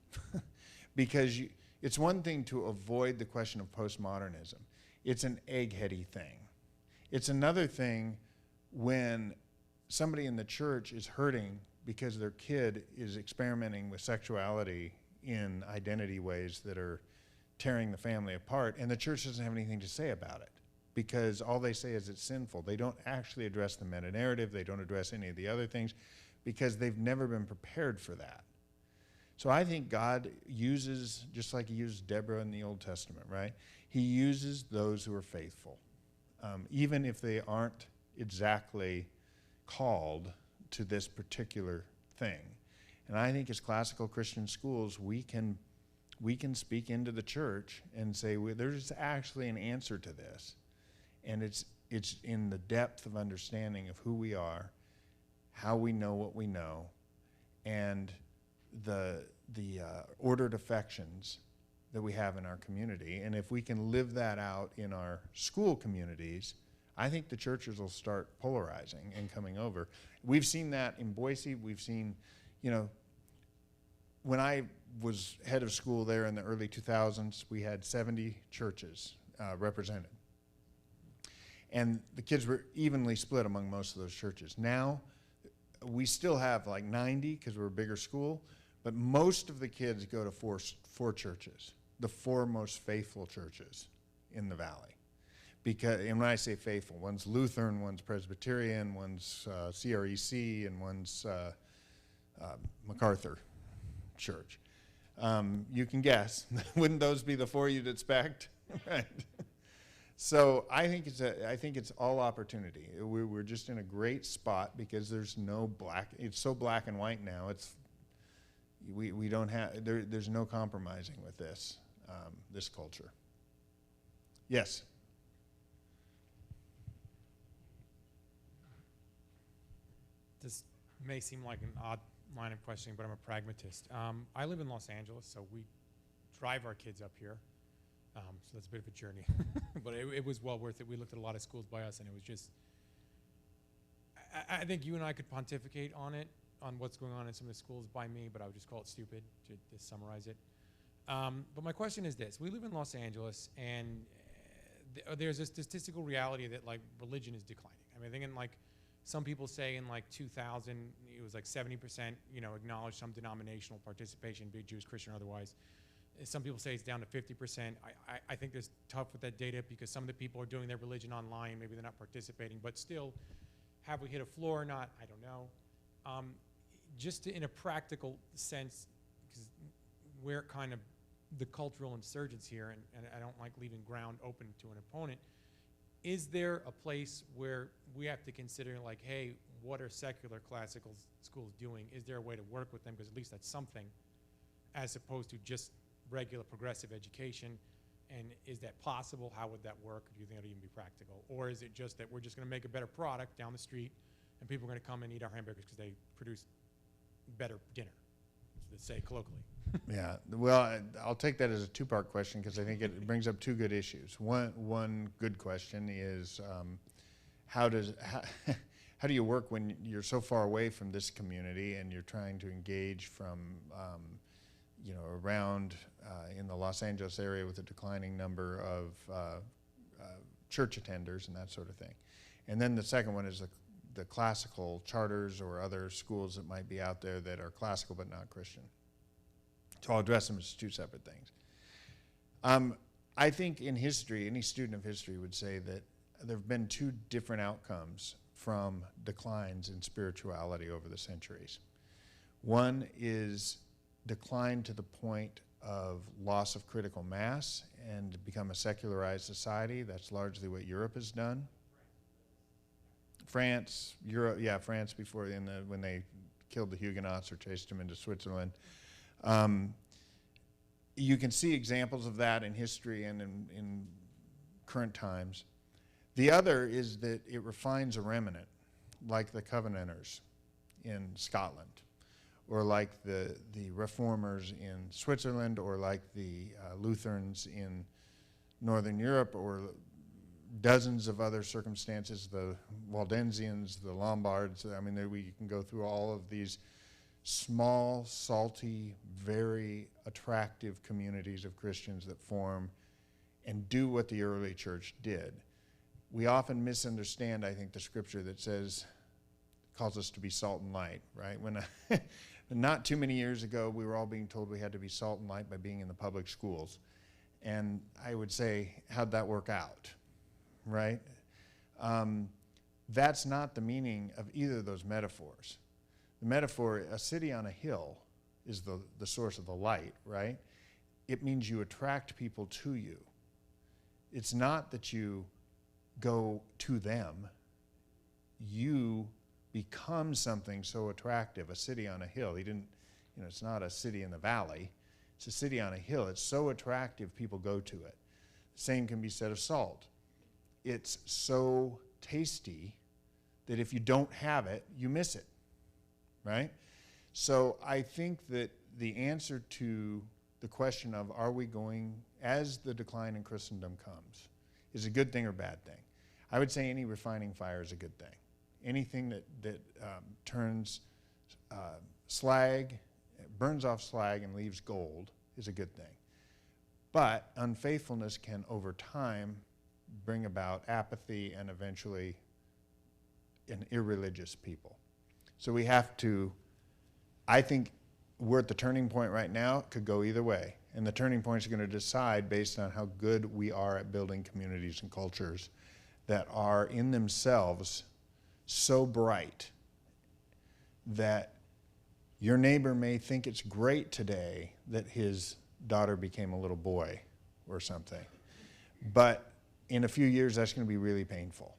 Because it's one thing to avoid the question of postmodernism. It's an eggheady thing. It's another thing when somebody in the church is hurting because their kid is experimenting with sexuality in identity ways that are tearing the family apart, and the church doesn't have anything to say about it because all they say is it's sinful. They don't actually address the metanarrative. They don't address any of the other things because they've never been prepared for that. So I think God uses, just like he used Deborah in the Old Testament, right? He uses those who are faithful, even if they aren't exactly called to this particular thing. And I think as classical Christian schools, we can speak into the church and say, well, there's actually an answer to this. And it's in the depth of understanding of who we are, how we know what we know, and the ordered affections that we have in our community. And if we can live that out in our school communities, I think the churches will start polarizing and coming over. We've seen that in Boise. We've seen, when I was head of school there in the early 2000s, we had 70 churches represented. And the kids were evenly split among most of those churches. Now, we still have like 90 because we're a bigger school, but most of the kids go to four churches, the four most faithful churches in the valley. And when I say faithful, one's Lutheran, one's Presbyterian, one's CREC, and one's MacArthur Church. You can guess. Wouldn't those be the four you'd expect? Right. So I think it's all opportunity. We're just in a great spot because there's no black. It's so black and white now. We don't have. There's no compromising with this culture. Yes. This may seem like an odd line of questioning, but I'm a pragmatist. I live in Los Angeles, so we drive our kids up here. So that's a bit of a journey. But it was well worth it. We looked at a lot of schools by us, and it was just, I think you and I could pontificate on it, on what's going on in some of the schools by me, but I would just call it stupid to summarize it. But my question is this. We live in Los Angeles, and there's a statistical reality that, like, religion is declining. I mean, I think in, like, some people say in, like, 2000, it was like 70%, acknowledged some denominational participation, be it Jewish, Christian, or otherwise. Some people say it's down to 50%. I think it's tough with that data because some of the people are doing their religion online. Maybe they're not participating. But still, have we hit a floor or not? I don't know. Just in a practical sense, because we're kind of the cultural insurgents here, and I don't like leaving ground open to an opponent, is there a place where we have to consider, like, hey, what are secular classical schools doing? Is there a way to work with them? Because at least that's something, as opposed to just regular progressive education. And is that possible? How would that work? Do you think it'll even be practical? Or is it just that we're just going to make a better product down the street and people are going to come and eat our hamburgers because they produce better dinner, let's say colloquially? Yeah, well, I'll take that as a two-part question because I think it brings up two good issues. One good question is how do you work when you're so far away from this community and you're trying to engage from around in the Los Angeles area with a declining number of church attenders and that sort of thing. And then the second one is the classical charters or other schools that might be out there that are classical but not Christian. So I'll address them as two separate things. I think in history, any student of history would say that there have been two different outcomes from declines in spirituality over the centuries. One is decline to the point of loss of critical mass and become a secularized society. That's largely what Europe has done. France, Europe, yeah, France before when they killed the Huguenots or chased them into Switzerland. You can see examples of that in history and in current times. The other is that it refines a remnant, like the Covenanters in Scotland, or like the Reformers in Switzerland, or like the Lutherans in Northern Europe, or dozens of other circumstances, the Waldensians, the Lombards. I mean, we can go through all of these small, salty, very attractive communities of Christians that form and do what the early church did. We often misunderstand, I think, the scripture that calls us to be salt and light, right? When not too many years ago, we were all being told we had to be salt and light by being in the public schools. And I would say, how'd that work out, right? That's not the meaning of either of those metaphors. The metaphor, a city on a hill, is the source of the light, right? It means you attract people to you. It's not that you go to them. You become something so attractive, a city on a hill. It's not a city in the valley. It's a city on a hill. It's so attractive, people go to it. The same can be said of salt. It's so tasty that if you don't have it, you miss it. Right? So I think that the answer to the question of are we going, as the decline in Christendom comes, is a good thing or bad thing? I would say any refining fire is a good thing. Anything that turns slag, burns off slag and leaves gold is a good thing. But unfaithfulness can, over time, bring about apathy and eventually an irreligious people. So we have to, I think we're at the turning point right now. It could go either way. And the turning point is going to decide based on how good we are at building communities and cultures that are in themselves so bright that your neighbor may think it's great today that his daughter became a little boy or something. But in a few years, that's going to be really painful.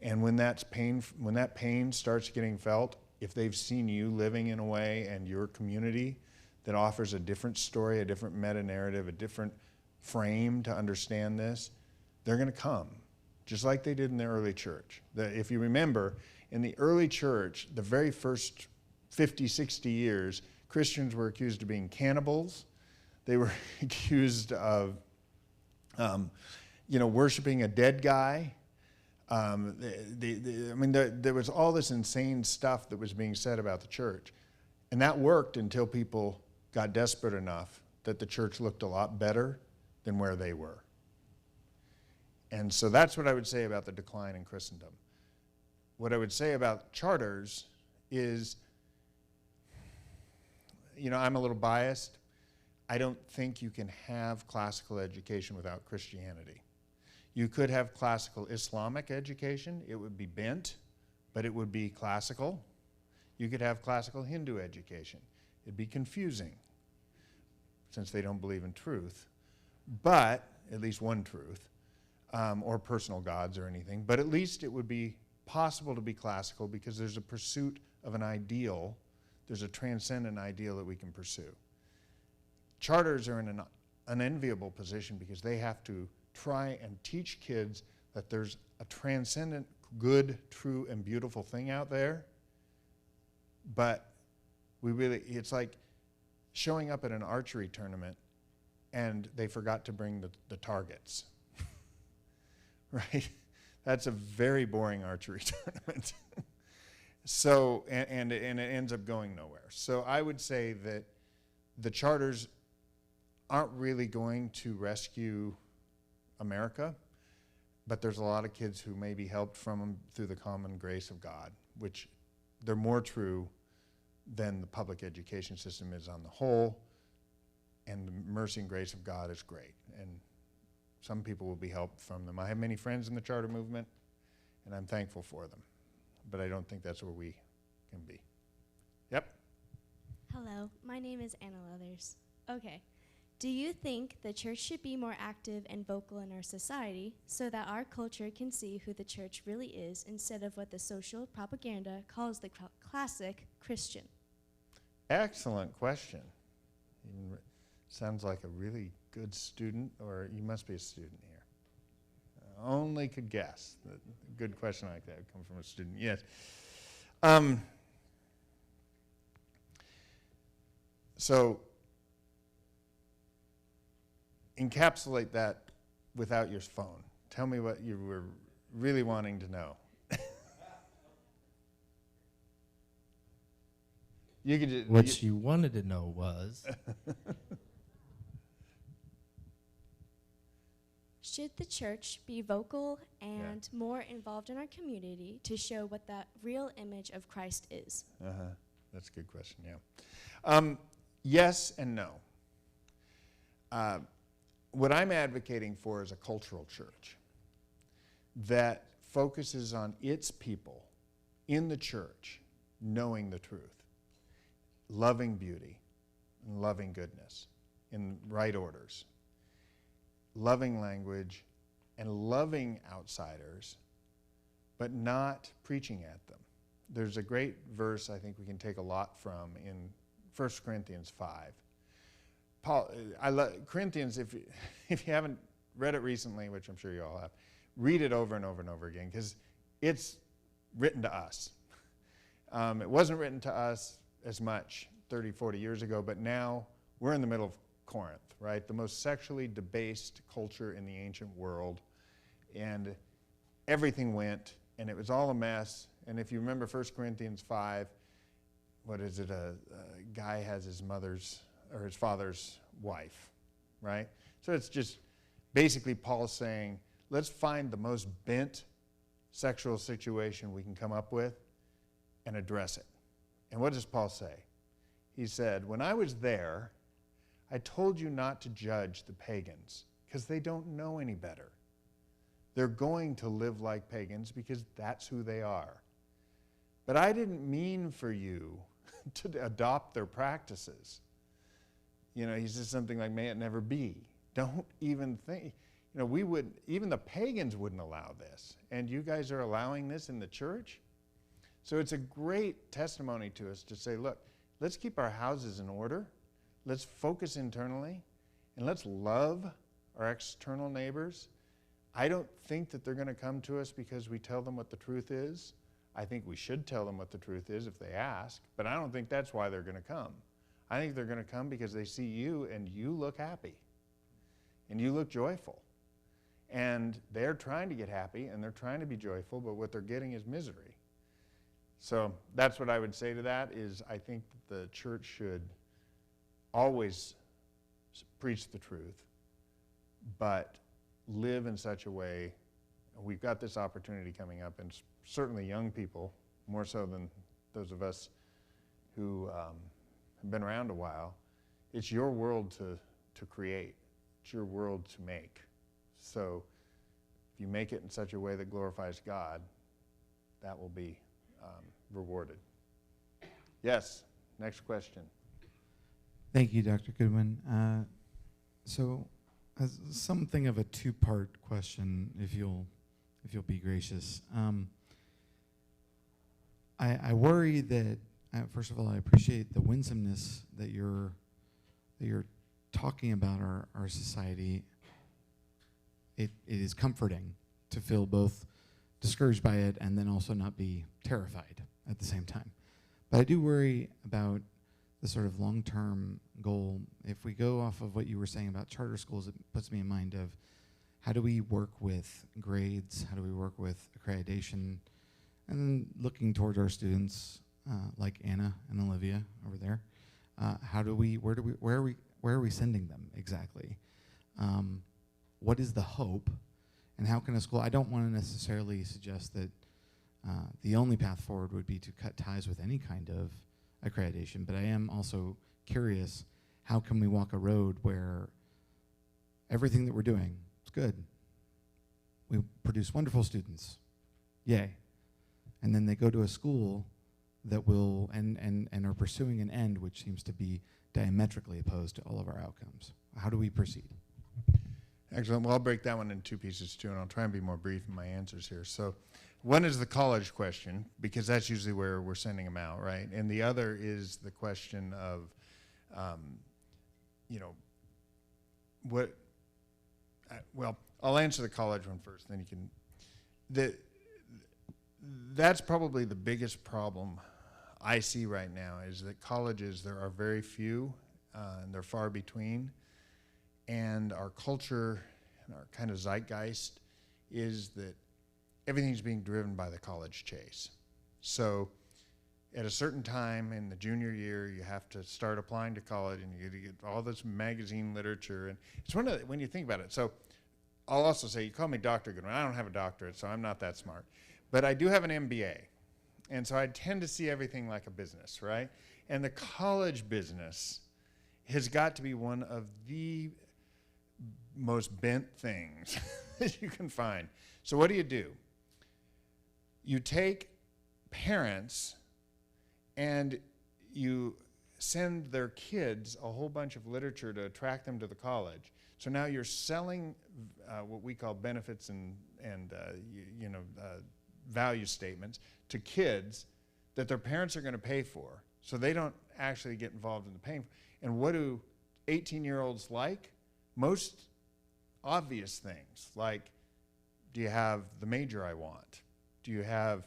And when that pain starts getting felt, if they've seen you living in a way and your community that offers a different story, a different meta-narrative, a different frame to understand this, they're going to come, just like they did in the early church. If you remember, in the early church, the very first 50, 60 years, Christians were accused of being cannibals. They were accused of worshiping a dead guy. There was all this insane stuff that was being said about the church. And that worked until people got desperate enough that the church looked a lot better than where they were. And so that's what I would say about the decline in Christendom. What I would say about charters is, I'm a little biased. I don't think you can have classical education without Christianity. You could have classical Islamic education. It would be bent, but it would be classical. You could have classical Hindu education. It'd be confusing. since they don't believe in truth, but at least one truth, or personal gods or anything, but at least it would be possible to be classical because there's a pursuit of an ideal, there's a transcendent ideal that we can pursue. Charters are in an unenviable position because they have to try and teach kids that there's a transcendent, good, true, and beautiful thing out there, but it's like showing up at an archery tournament and they forgot to bring the targets, right? That's a very boring archery tournament. So, and it ends up going nowhere. So I would say that the charters aren't really going to rescue America, but there's a lot of kids who may be helped from them through the common grace of God, which they're more true than the public education system is on the whole, and the mercy and grace of God is great, and some people will be helped from them. I have many friends in the charter movement, and I'm thankful for them, but I don't think that's where we can be. Yep. Hello, my name is Anna Leathers. Okay. Do you think the church should be more active and vocal in our society so that our culture can see who the church really is instead of what the social propaganda calls the classic Christian? Excellent question. Sounds like a really good student, or you must be a student here. Only could guess that a good question like that would come from a student. Yes. So encapsulate that without your phone. Tell me what you were really wanting to know. You could just, what she wanted to know was, should the church be vocal and more involved in our community to show what that real image of Christ is? That's a good question, yeah. Yes and no. What I'm advocating for is a cultural church that focuses on its people in the church knowing the truth, loving beauty, and loving goodness in right orders, loving language, and loving outsiders, but not preaching at them. There's a great verse I think we can take a lot from in 1 Corinthians 5. Paul, Corinthians, if you haven't read it recently, which I'm sure you all have, read it over and over and over again, because it's written to us. It wasn't written to us as much 30, 40 years ago, but now we're in the middle of Corinth, right? The most sexually debased culture in the ancient world, and everything went, and it was all a mess. And if you remember 1 Corinthians 5, what is it? A guy has his mother's or his father's wife, right? So it's just basically Paul saying, let's find the most bent sexual situation we can come up with and address it. And what does Paul say? He said, when I was there, I told you not to judge the pagans because they don't know any better. They're going to live like pagans because that's who they are. But I didn't mean for you to adopt their practices. You know, he says something like, may it never be. Don't even think, even the pagans wouldn't allow this. And you guys are allowing this in the church? So it's a great testimony to us to say, look, let's keep our houses in order. Let's focus internally. And let's love our external neighbors. I don't think that they're going to come to us because we tell them what the truth is. I think we should tell them what the truth is if they ask. But I don't think that's why they're going to come. I think they're going to come because they see you and you look happy and you look joyful. And they're trying to get happy and they're trying to be joyful, but what they're getting is misery. So that's what I would say to that is I think that the church should always preach the truth, but live in such a way. We've got this opportunity coming up, and certainly young people, more so than those of us who have been around a while. It's your world to create. It's your world to make. So if you make it in such a way that glorifies God, that will be rewarded. Yes, next question. Thank you, Dr. Goodwin. So, as something of a two-part question, if you'll be gracious. I worry that first of all, I appreciate the winsomeness that you're talking about our society. It is comforting to feel both discouraged by it and then also not be terrified at the same time. But I do worry about the sort of long-term goal. If we go off of what you were saying about charter schools, it puts me in mind of how do we work with grades, how do we work with accreditation, and then looking towards our students like Anna and Olivia over there. Where are we sending them exactly? What is the hope, and how can a school? I don't want to necessarily suggest that the only path forward would be to cut ties with any kind of accreditation, but I am also curious, how can we walk a road where everything that we're doing is good? We produce wonderful students, yay. And then they go to a school that will, and are pursuing an end which seems to be diametrically opposed to all of our outcomes. How do we proceed? Excellent. Well, I'll break that one in two pieces too, and I'll try and be more brief in my answers here. So one is the college question, because that's usually where we're sending them out, right? And the other is the question of, well, I'll answer the college one first, then you can. That's probably the biggest problem I see right now, is that colleges, there are very few, and they're far between. And our culture and our kind of zeitgeist is that everything's being driven by the college chase. So at a certain time in the junior year, you have to start applying to college, and you get all this magazine literature. And it's one of the, when you think about it. So I'll also say, you call me Dr. Goodwin. I don't have a doctorate, so I'm not that smart. But I do have an MBA. And so I tend to see everything like a business, right? And the college business has got to be one of the most bent things that you can find. So what do? You take parents and you send their kids a whole bunch of literature to attract them to the college. So now you're selling what we call benefits and value statements to kids that their parents are going to pay for, so they don't actually get involved in the paying. And what do 18-year-olds like? Most obvious things, like, do you have the major I want? Do you have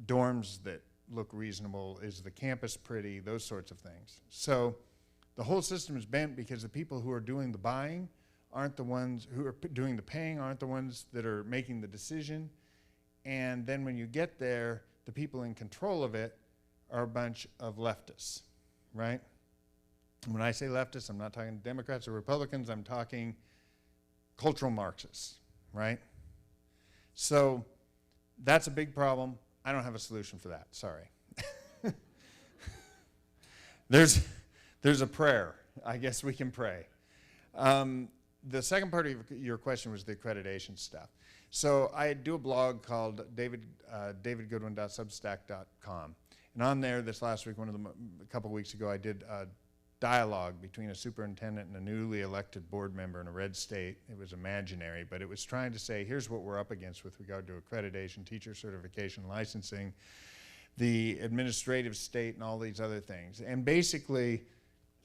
dorms that look reasonable? Is the campus pretty? Those sorts of things. So the whole system is bent because the people who are doing the buying aren't the ones who are doing the paying, aren't the ones that are making the decision. And then when you get there, the people in control of it are a bunch of leftists, right? And when I say leftists, I'm not talking Democrats or Republicans, I'm talking cultural Marxists, right? So that's a big problem. I don't have a solution for that, sorry. There's a prayer. I guess we can pray. The second part of your question was the accreditation stuff. So I do a blog called davidgoodwin.substack.com. And on there this last week, a couple weeks ago, I did a dialogue between a superintendent and a newly elected board member in a red state. It was imaginary, but it was trying to say, here's what we're up against with regard to accreditation, teacher certification, licensing, the administrative state, and all these other things. And basically,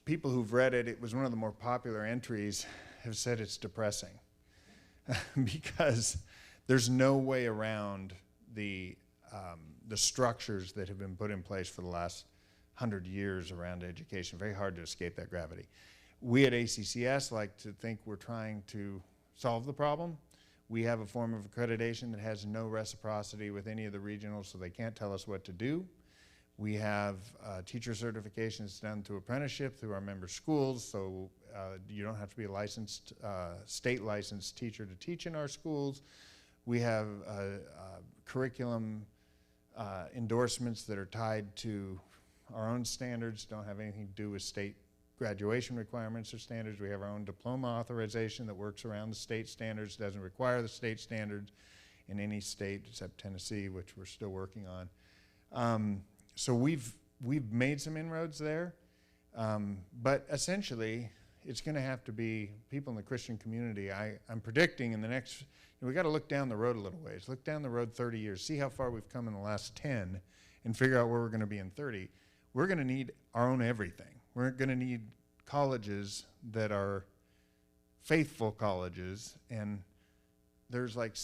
people who've read it, it was one of the more popular entries, have said it's depressing. Because there's no way around the structures that have been put in place for the last 100 years around education. Very hard to escape that gravity. We at ACCS like to think we're trying to solve the problem. We have a form of accreditation that has no reciprocity with any of the regionals, so they can't tell us what to do. We have teacher certifications done through apprenticeship through our member schools, so you don't have to be a licensed, state licensed teacher to teach in our schools. We have curriculum endorsements that are tied to our own standards, don't have anything to do with state graduation requirements or standards. We have our own diploma authorization that works around the state standards, doesn't require the state standards in any state except Tennessee, which we're still working on. So we've made some inroads there. But essentially, it's going to have to be people in the Christian community. I'm predicting in the next, we got to look down the road a little ways. Look down the road 30 years. See how far we've come in the last 10 and figure out where we're going to be in 30. We're going to need our own everything. We're going to need colleges that are faithful colleges, and there's like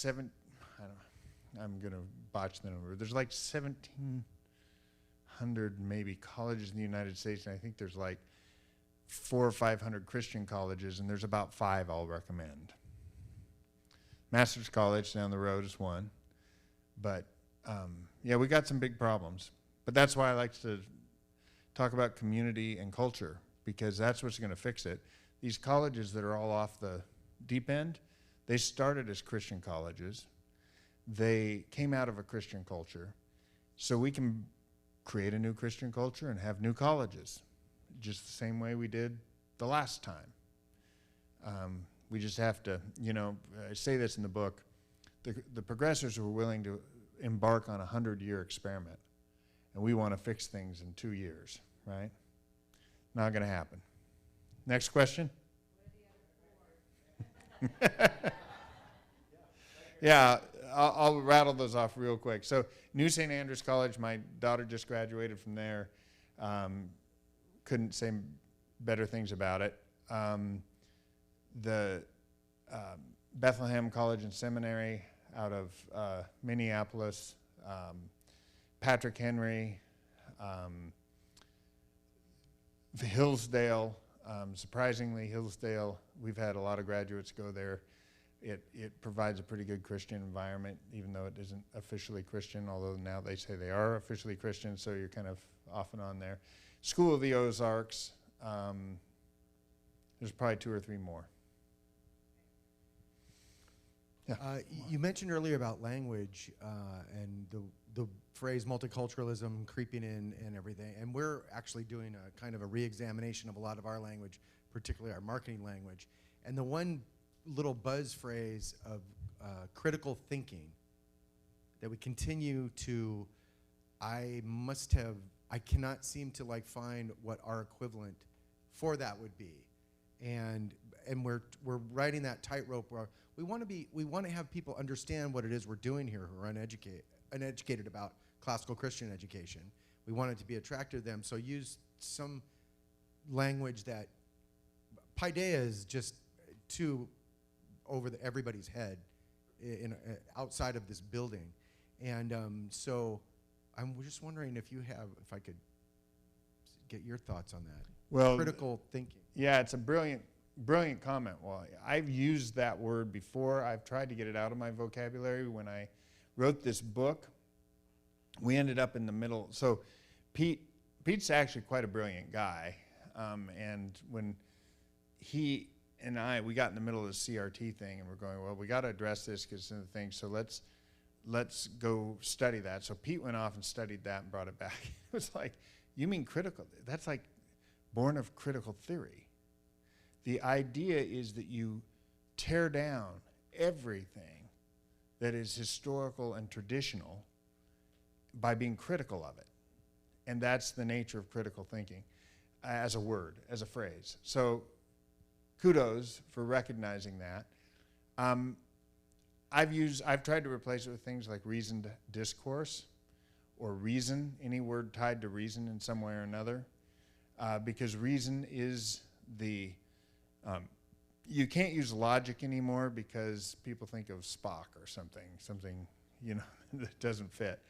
I'm going to botch the number. There's like 1,700 maybe colleges in the United States, and I think there's like 400 or 500 Christian colleges, and there's about 5 I'll recommend. Master's College down the road is one, but yeah, we got some big problems. But that's why I like to talk about community and culture, because that's what's going to fix it. These colleges that are all off the deep end, they started as Christian colleges. They came out of a Christian culture. So we can create a new Christian culture and have new colleges, just the same way we did the last time. We just have to, I say this in the book, the progressors were willing to embark on a 100-year experiment, and we want to fix things in 2 years, right? Not going to happen. Next question? Yeah, I'll rattle those off real quick. So New St. Andrews College, my daughter just graduated from there. Couldn't say better things about it. The Bethlehem College and Seminary out of Minneapolis, Patrick Henry, Hillsdale. Surprisingly, Hillsdale, we've had a lot of graduates go there. It provides a pretty good Christian environment, even though it isn't officially Christian, although now they say they are officially Christian, so you're kind of off and on there. School of the Ozarks, there's probably 2 or 3 more. Yeah. You mentioned earlier about language and the phrase multiculturalism creeping in and everything, and we're actually doing a kind of a re-examination of a lot of our language, particularly our marketing language. And the one little buzz phrase of critical thinking that we continue to, I cannot seem to find what our equivalent for that would be. And we're riding that tightrope where we want to have people understand what it is we're doing here who are uneducated about classical Christian education. We want it to be attractive to them, so use some language that paideia is just too over everybody's head outside of this building. And so I'm just wondering if I could get your thoughts on that. Well, critical thinking. Yeah, it's a brilliant comment. Well, I've used that word before. I've tried to get it out of my vocabulary. When I wrote this book, we ended up in the middle. So Pete's actually quite a brilliant guy. And when he and we got in the middle of the CRT thing, and we're going, well, we got to address this because it's in the thing, so let's go study that. So Pete went off and studied that and brought it back. It was like, you mean critical? That's like born of critical theory. The idea is that you tear down everything that is historical and traditional by being critical of it. And that's the nature of critical thinking as a word, as a phrase. So kudos for recognizing that. I've tried to replace it with things like reasoned discourse or reason, any word tied to reason in some way or another, because reason is you can't use logic anymore because people think of Spock or something that doesn't fit.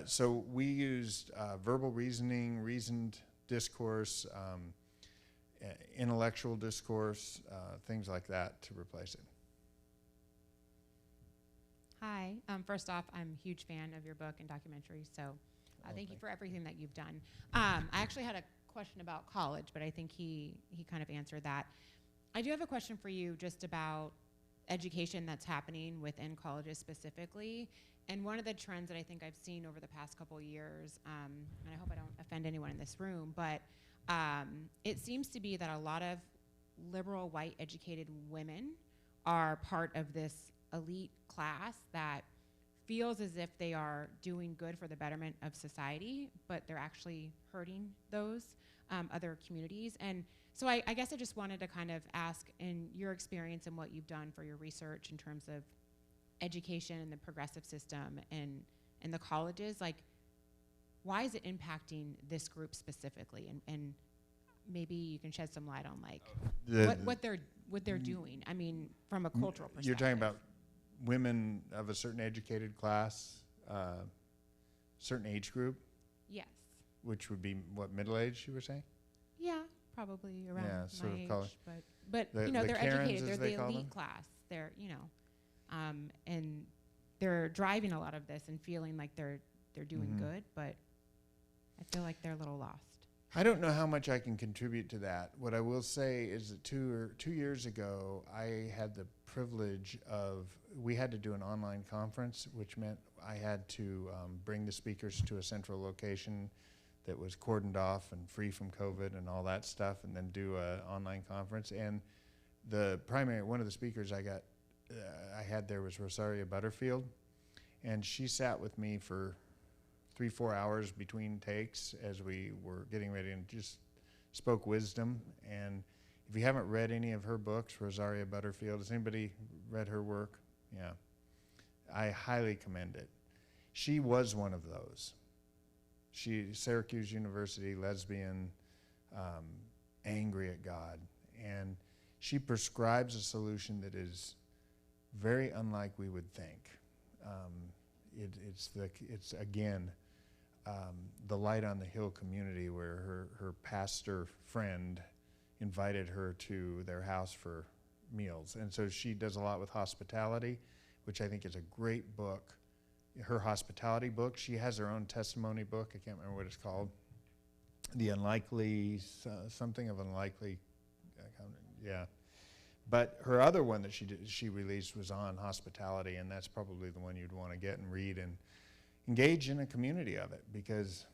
So we used verbal reasoning, reasoned discourse, intellectual discourse, things like that to replace it. Hi. First off, I'm a huge fan of your book and documentary, so thank you for everything that you've done. I actually had a question about college, but I think he kind of answered that. I do have a question for you just about education that's happening within colleges specifically. And one of the trends that I think I've seen over the past couple of years, and I hope I don't offend anyone in this room, but it seems to be that a lot of liberal, white, educated women are part of this elite class that feels as if they are doing good for the betterment of society, but they're actually hurting those. other communities. And so I guess I just wanted to kind of ask, in your experience and what you've done for your research in terms of education and the progressive system and the colleges, like, why is it impacting this group specifically? And maybe you can shed some light on like what they're doing. I mean, from a cultural perspective. You're talking about women of a certain educated class, certain age group, Yes. which would be what, middle age, you were saying? Yeah, probably around Yeah, sort my of college. age. But The- you know, the they're Karens, educated. as They're they the call elite them? class. They're, you know, and they're driving a lot of this and feeling like they're doing Mhm. good, but I feel like they're a little lost. I don't know how much I can contribute to that. What I will say is that 2 years ago, I had the privilege of, we had to do an online conference, which meant I had to bring the speakers to a central location that was cordoned off and free from COVID and all that stuff, and then do an online conference. And one of the speakers I had there was Rosaria Butterfield, and she sat with me for 3-4 hours between takes as we were getting ready, and just spoke wisdom. And if you haven't read any of her books, Rosaria Butterfield, has anybody read her work? Yeah. I highly commend it. She was one of those. Syracuse University, lesbian, angry at God. And she prescribes a solution that is very unlike we would think. It's again, the Light on the Hill community, where her pastor friend invited her to their house for meals. And so she does a lot with hospitality, which I think is a great book. Her hospitality book, she has her own testimony book. I can't remember what it's called. The Unlikely, something of Unlikely, yeah. But her other one that she released was on hospitality, and that's probably the one you'd want to get and read and engage in a community of it, because,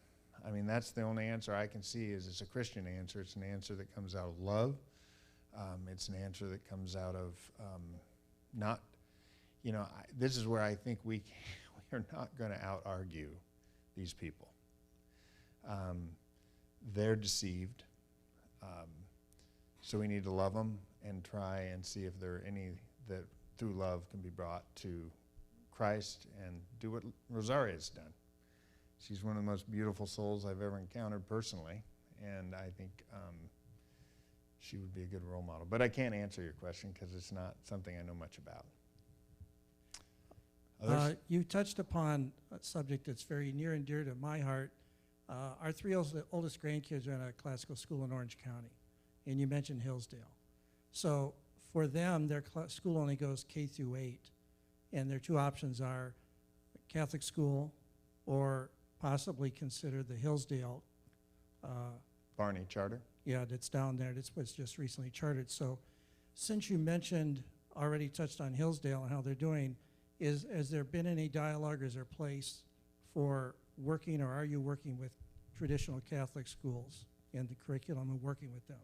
I mean, that's the only answer I can see is it's a Christian answer. It's an answer that comes out of love. It's an answer that comes out of not, you know, this is where I think we are not going to out-argue these people. They're deceived, so we need to love them and try and see if there are any that through love can be brought to Christ and do what Rosaria's done. She's one of the most beautiful souls I've ever encountered personally, and I think she would be a good role model. But I can't answer your question because it's not something I know much about. Others? You touched upon a subject that's very near and dear to my heart. Our three oldest grandkids are in a classical school in Orange County, and you mentioned Hillsdale. So for them, their school only goes K through 8, and their two options are Catholic school or possibly consider the Hillsdale. Barney Charter? Yeah, that's down there. This was just recently chartered. So since you mentioned, already touched on Hillsdale and how they're doing, has there been any dialogue, or is there a place for working, or are you working with traditional Catholic schools and the curriculum and working with them?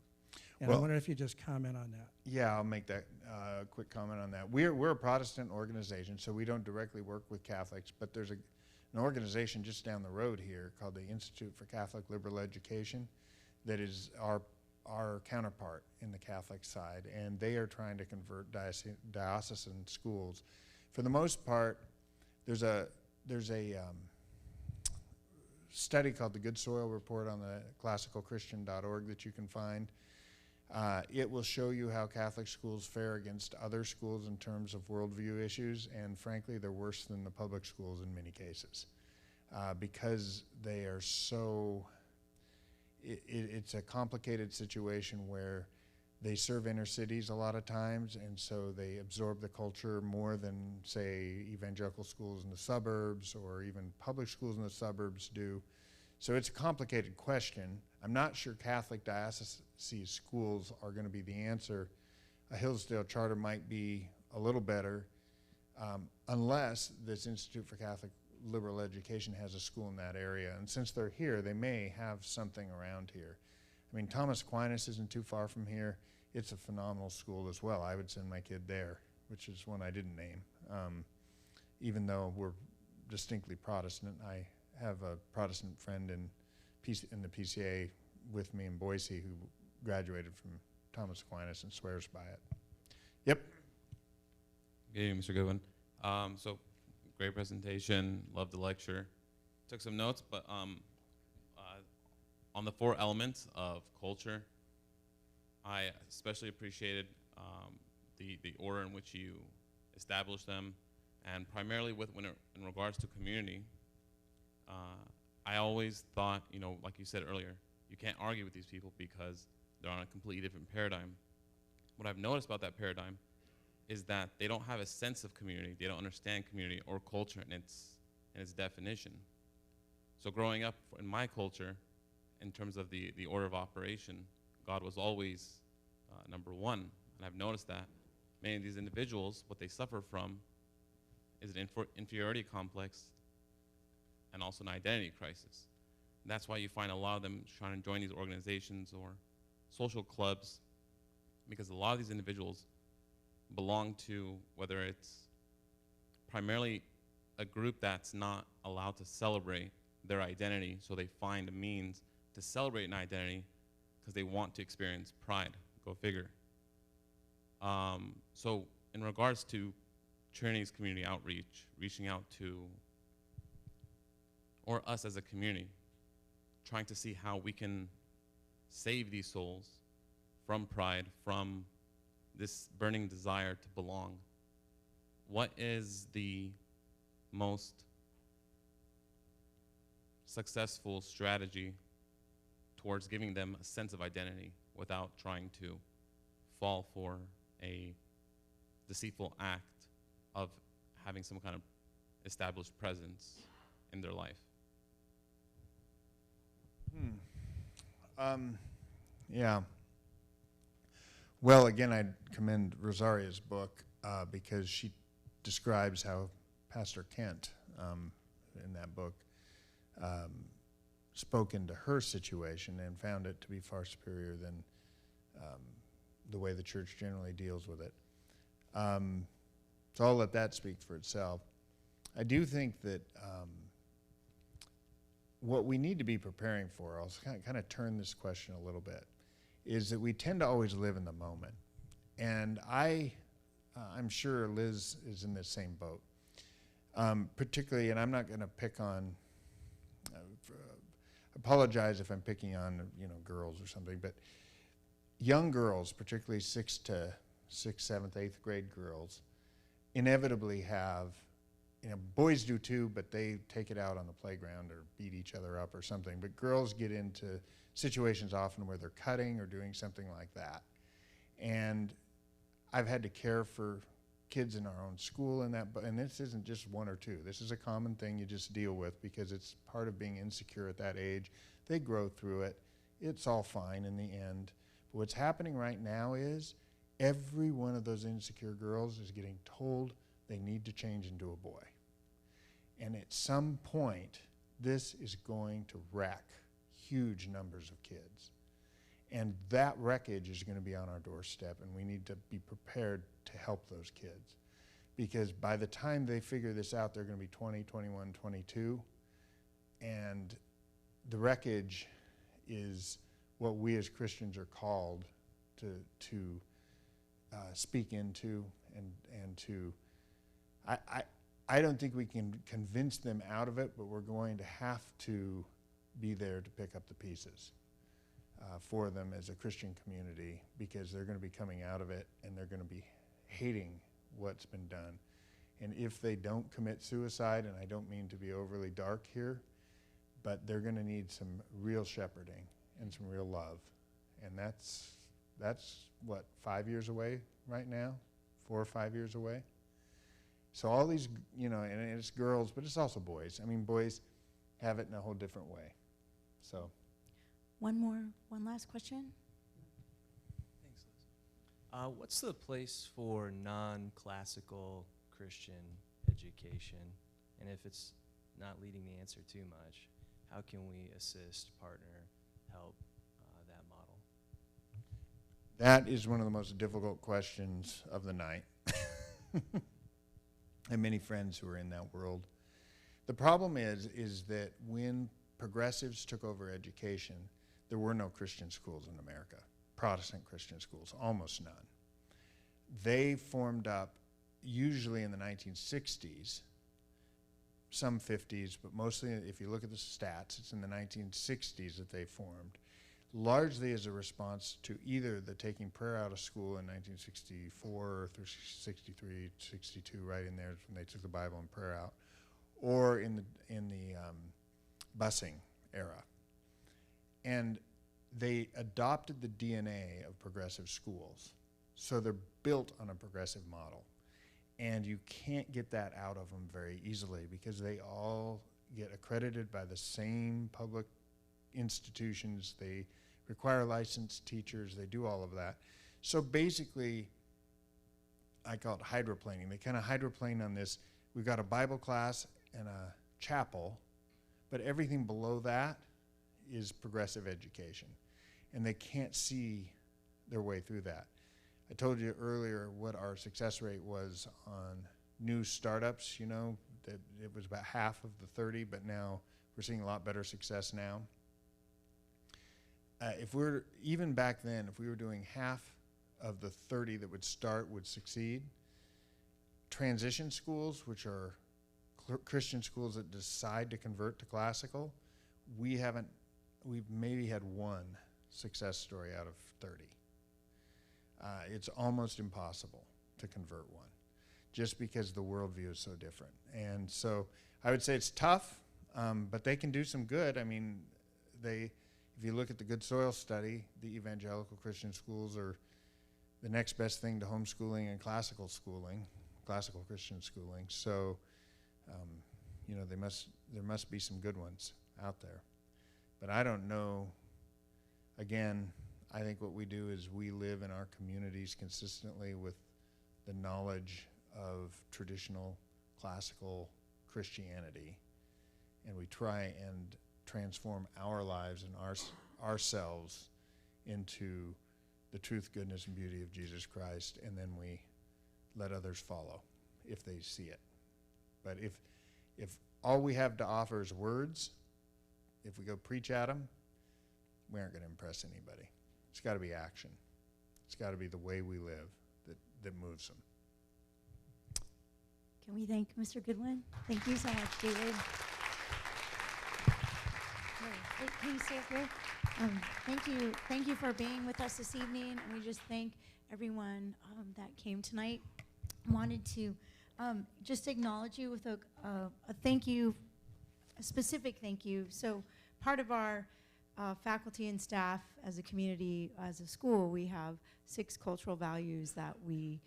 And Well, I wonder if you just comment on that. Yeah, I'll make that quick comment on that. We're a Protestant organization, so we don't directly work with Catholics, but there's an organization just down the road here called the Institute for Catholic Liberal Education that is our counterpart in the Catholic side, and they are trying to convert diocesan schools. For the most part, there's a study called the Good Soil Report on the classicalchristian.org that you can find. It will show you how Catholic schools fare against other schools in terms of worldview issues, and frankly, they're worse than the public schools in many cases because they are so. It's a complicated situation where they serve inner cities a lot of times, and so they absorb the culture more than, say, evangelical schools in the suburbs or even public schools in the suburbs do. So it's a complicated question. I'm not sure Catholic diocese schools are going to be the answer. A Hillsdale charter might be a little better unless this Institute for Catholic Liberal Education has a school in that area. And since they're here, they may have something around here. I mean, Thomas Aquinas isn't too far from here. It's a phenomenal school as well. I would send my kid there, which is one I didn't name. Even though we're distinctly Protestant, I have a Protestant friend in the PCA with me in Boise who graduated from Thomas Aquinas and swears by it. Yep. Good evening, Mr. Goodwin. So, great presentation. Loved the lecture. Took some notes, but on the 4 elements of culture, I especially appreciated the order in which you established them, and primarily in regards to community. I always thought, like you said earlier, you can't argue with these people because they're on a completely different paradigm. What I've noticed about that paradigm is that they don't have a sense of community. They don't understand community or culture in its definition. So growing up in my culture, in terms of the order of operation, God was always number one. And I've noticed that many of these individuals, what they suffer from is an inferiority complex and also an identity crisis. And that's why you find a lot of them trying to join these organizations or social clubs, because a lot of these individuals belong to, whether it's primarily a group that's not allowed to celebrate their identity, so they find a means to celebrate an identity because they want to experience pride. Go figure. So in regards to Trinity's community outreach, reaching out to, or us as a community, trying to see how we can save these souls from pride, from this burning desire to belong. What is the most successful strategy towards giving them a sense of identity without trying to fall for a deceitful act of having some kind of established presence in their life? Yeah. Well, again, I'd commend Rosaria's book because she describes how Pastor Kent in that book spoke into her situation and found it to be far superior than the way the church generally deals with it. So I'll let that speak for itself. I do think that what we need to be preparing for, I'll kind of turn this question a little bit, is that we tend to always live in the moment. And I'm sure Liz is in the same boat. Particularly, and I'm not going to pick on, apologize if I'm picking on, girls or something, but young girls, particularly 6th, 7th, 8th grade girls, inevitably have, boys do too, but they take it out on the playground or beat each other up or something. But girls get into situations often where they're cutting or doing something like that. And I've had to care for kids in our own school and this isn't just 1 or 2. This is a common thing you just deal with because it's part of being insecure at that age. They grow through it. It's all fine in the end. But what's happening right now is every one of those insecure girls is getting told they need to change into a boy. And at some point, this is going to wreck huge numbers of kids. And that wreckage is going to be on our doorstep, and we need to be prepared to help those kids. Because by the time they figure this out, they're going to be 20, 21, 22. And the wreckage is what we as Christians are called to speak into and to, I don't think we can convince them out of it, but we're going to have to be there to pick up the pieces for them as a Christian community, because they're going to be coming out of it and they're going to be hating what's been done. And if they don't commit suicide, and I don't mean to be overly dark here, but they're going to need some real shepherding and some real love. And that's what, 5 years away right now? 4 or 5 years away? So all these, and it's girls, but it's also boys. I mean, boys have it in a whole different way. So. One last question. Thanks, Liz. What's the place for non-classical Christian education? And if it's not leading the answer too much, how can we assist, partner, help that model? That is one of the most difficult questions of the night. I have many friends who are in that world. The problem is that when progressives took over education, there were no Christian schools in America, Protestant Christian schools, almost none. They formed up usually in the 1960s, some 50s, but mostly, if you look at the stats, it's in the 1960s that they formed, largely as a response to either the taking prayer out of school in 1964 or 63, 62, right in there when they took the Bible and prayer out, or in the busing era. And they adopted the DNA of progressive schools. So they're built on a progressive model. And you can't get that out of them very easily because they all get accredited by the same public institutions. They require licensed teachers. They do all of that. So basically, I call it hydroplaning. They kind of hydroplane on this. We've got a Bible class and a chapel, but everything below that is progressive education. And they can't see their way through that. I told you earlier what our success rate was on new startups, you know, that it was about half of the 30, but now we're seeing a lot better success now. Even back then, if we were doing half of the 30 that would start would succeed, transition schools, which are Christian schools that decide to convert to classical, we've maybe had one success story out of 30. It's almost impossible to convert one just because the worldview is so different. And so I would say it's tough, but they can do some good. I mean, if you look at the Good Soil study, the evangelical Christian schools are the next best thing to homeschooling and classical Christian schooling. So, you know, there must be some good ones out there. But I don't know, again, I think what we do is we live in our communities consistently with the knowledge of traditional classical Christianity, and we try and transform our lives and ourselves into the truth, goodness, and beauty of Jesus Christ, and then we let others follow if they see it. But if all we have to offer is words, if we go preach at them, we aren't going to impress anybody. It's got to be action. It's got to be the way we live that moves them. Can we thank Mr. Goodwin? Thank you so much, David. Please stay up here. Thank you for being with us this evening, and we just thank everyone that came tonight. Wanted to just acknowledge you with a thank you, a specific thank you. So part of our faculty and staff as a community, as a school, we have 6 cultural values that we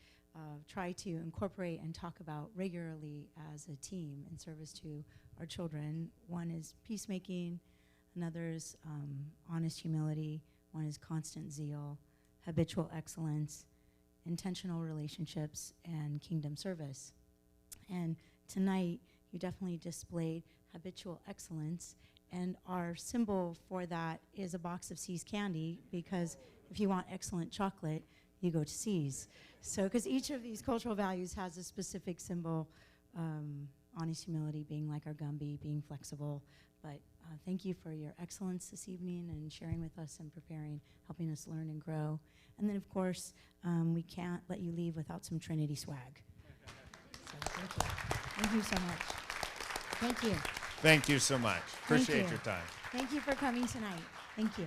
try to incorporate and talk about regularly as a team in service to our children. One is peacemaking, another is honest humility, one is constant zeal, habitual excellence, intentional relationships, and kingdom service. And tonight, you definitely displayed habitual excellence. And our symbol for that is a box of C's candy, because if you want excellent chocolate, you go to C's. So, because each of these cultural values has a specific symbol, honest humility being like our Gumby, being flexible. But thank you for your excellence this evening and sharing with us and preparing, helping us learn and grow. And then, of course, we can't let you leave without some Trinity swag. So thank you. Thank you so much. Thank you. Thank you so much. Appreciate your time. Thank you for coming tonight. Thank you.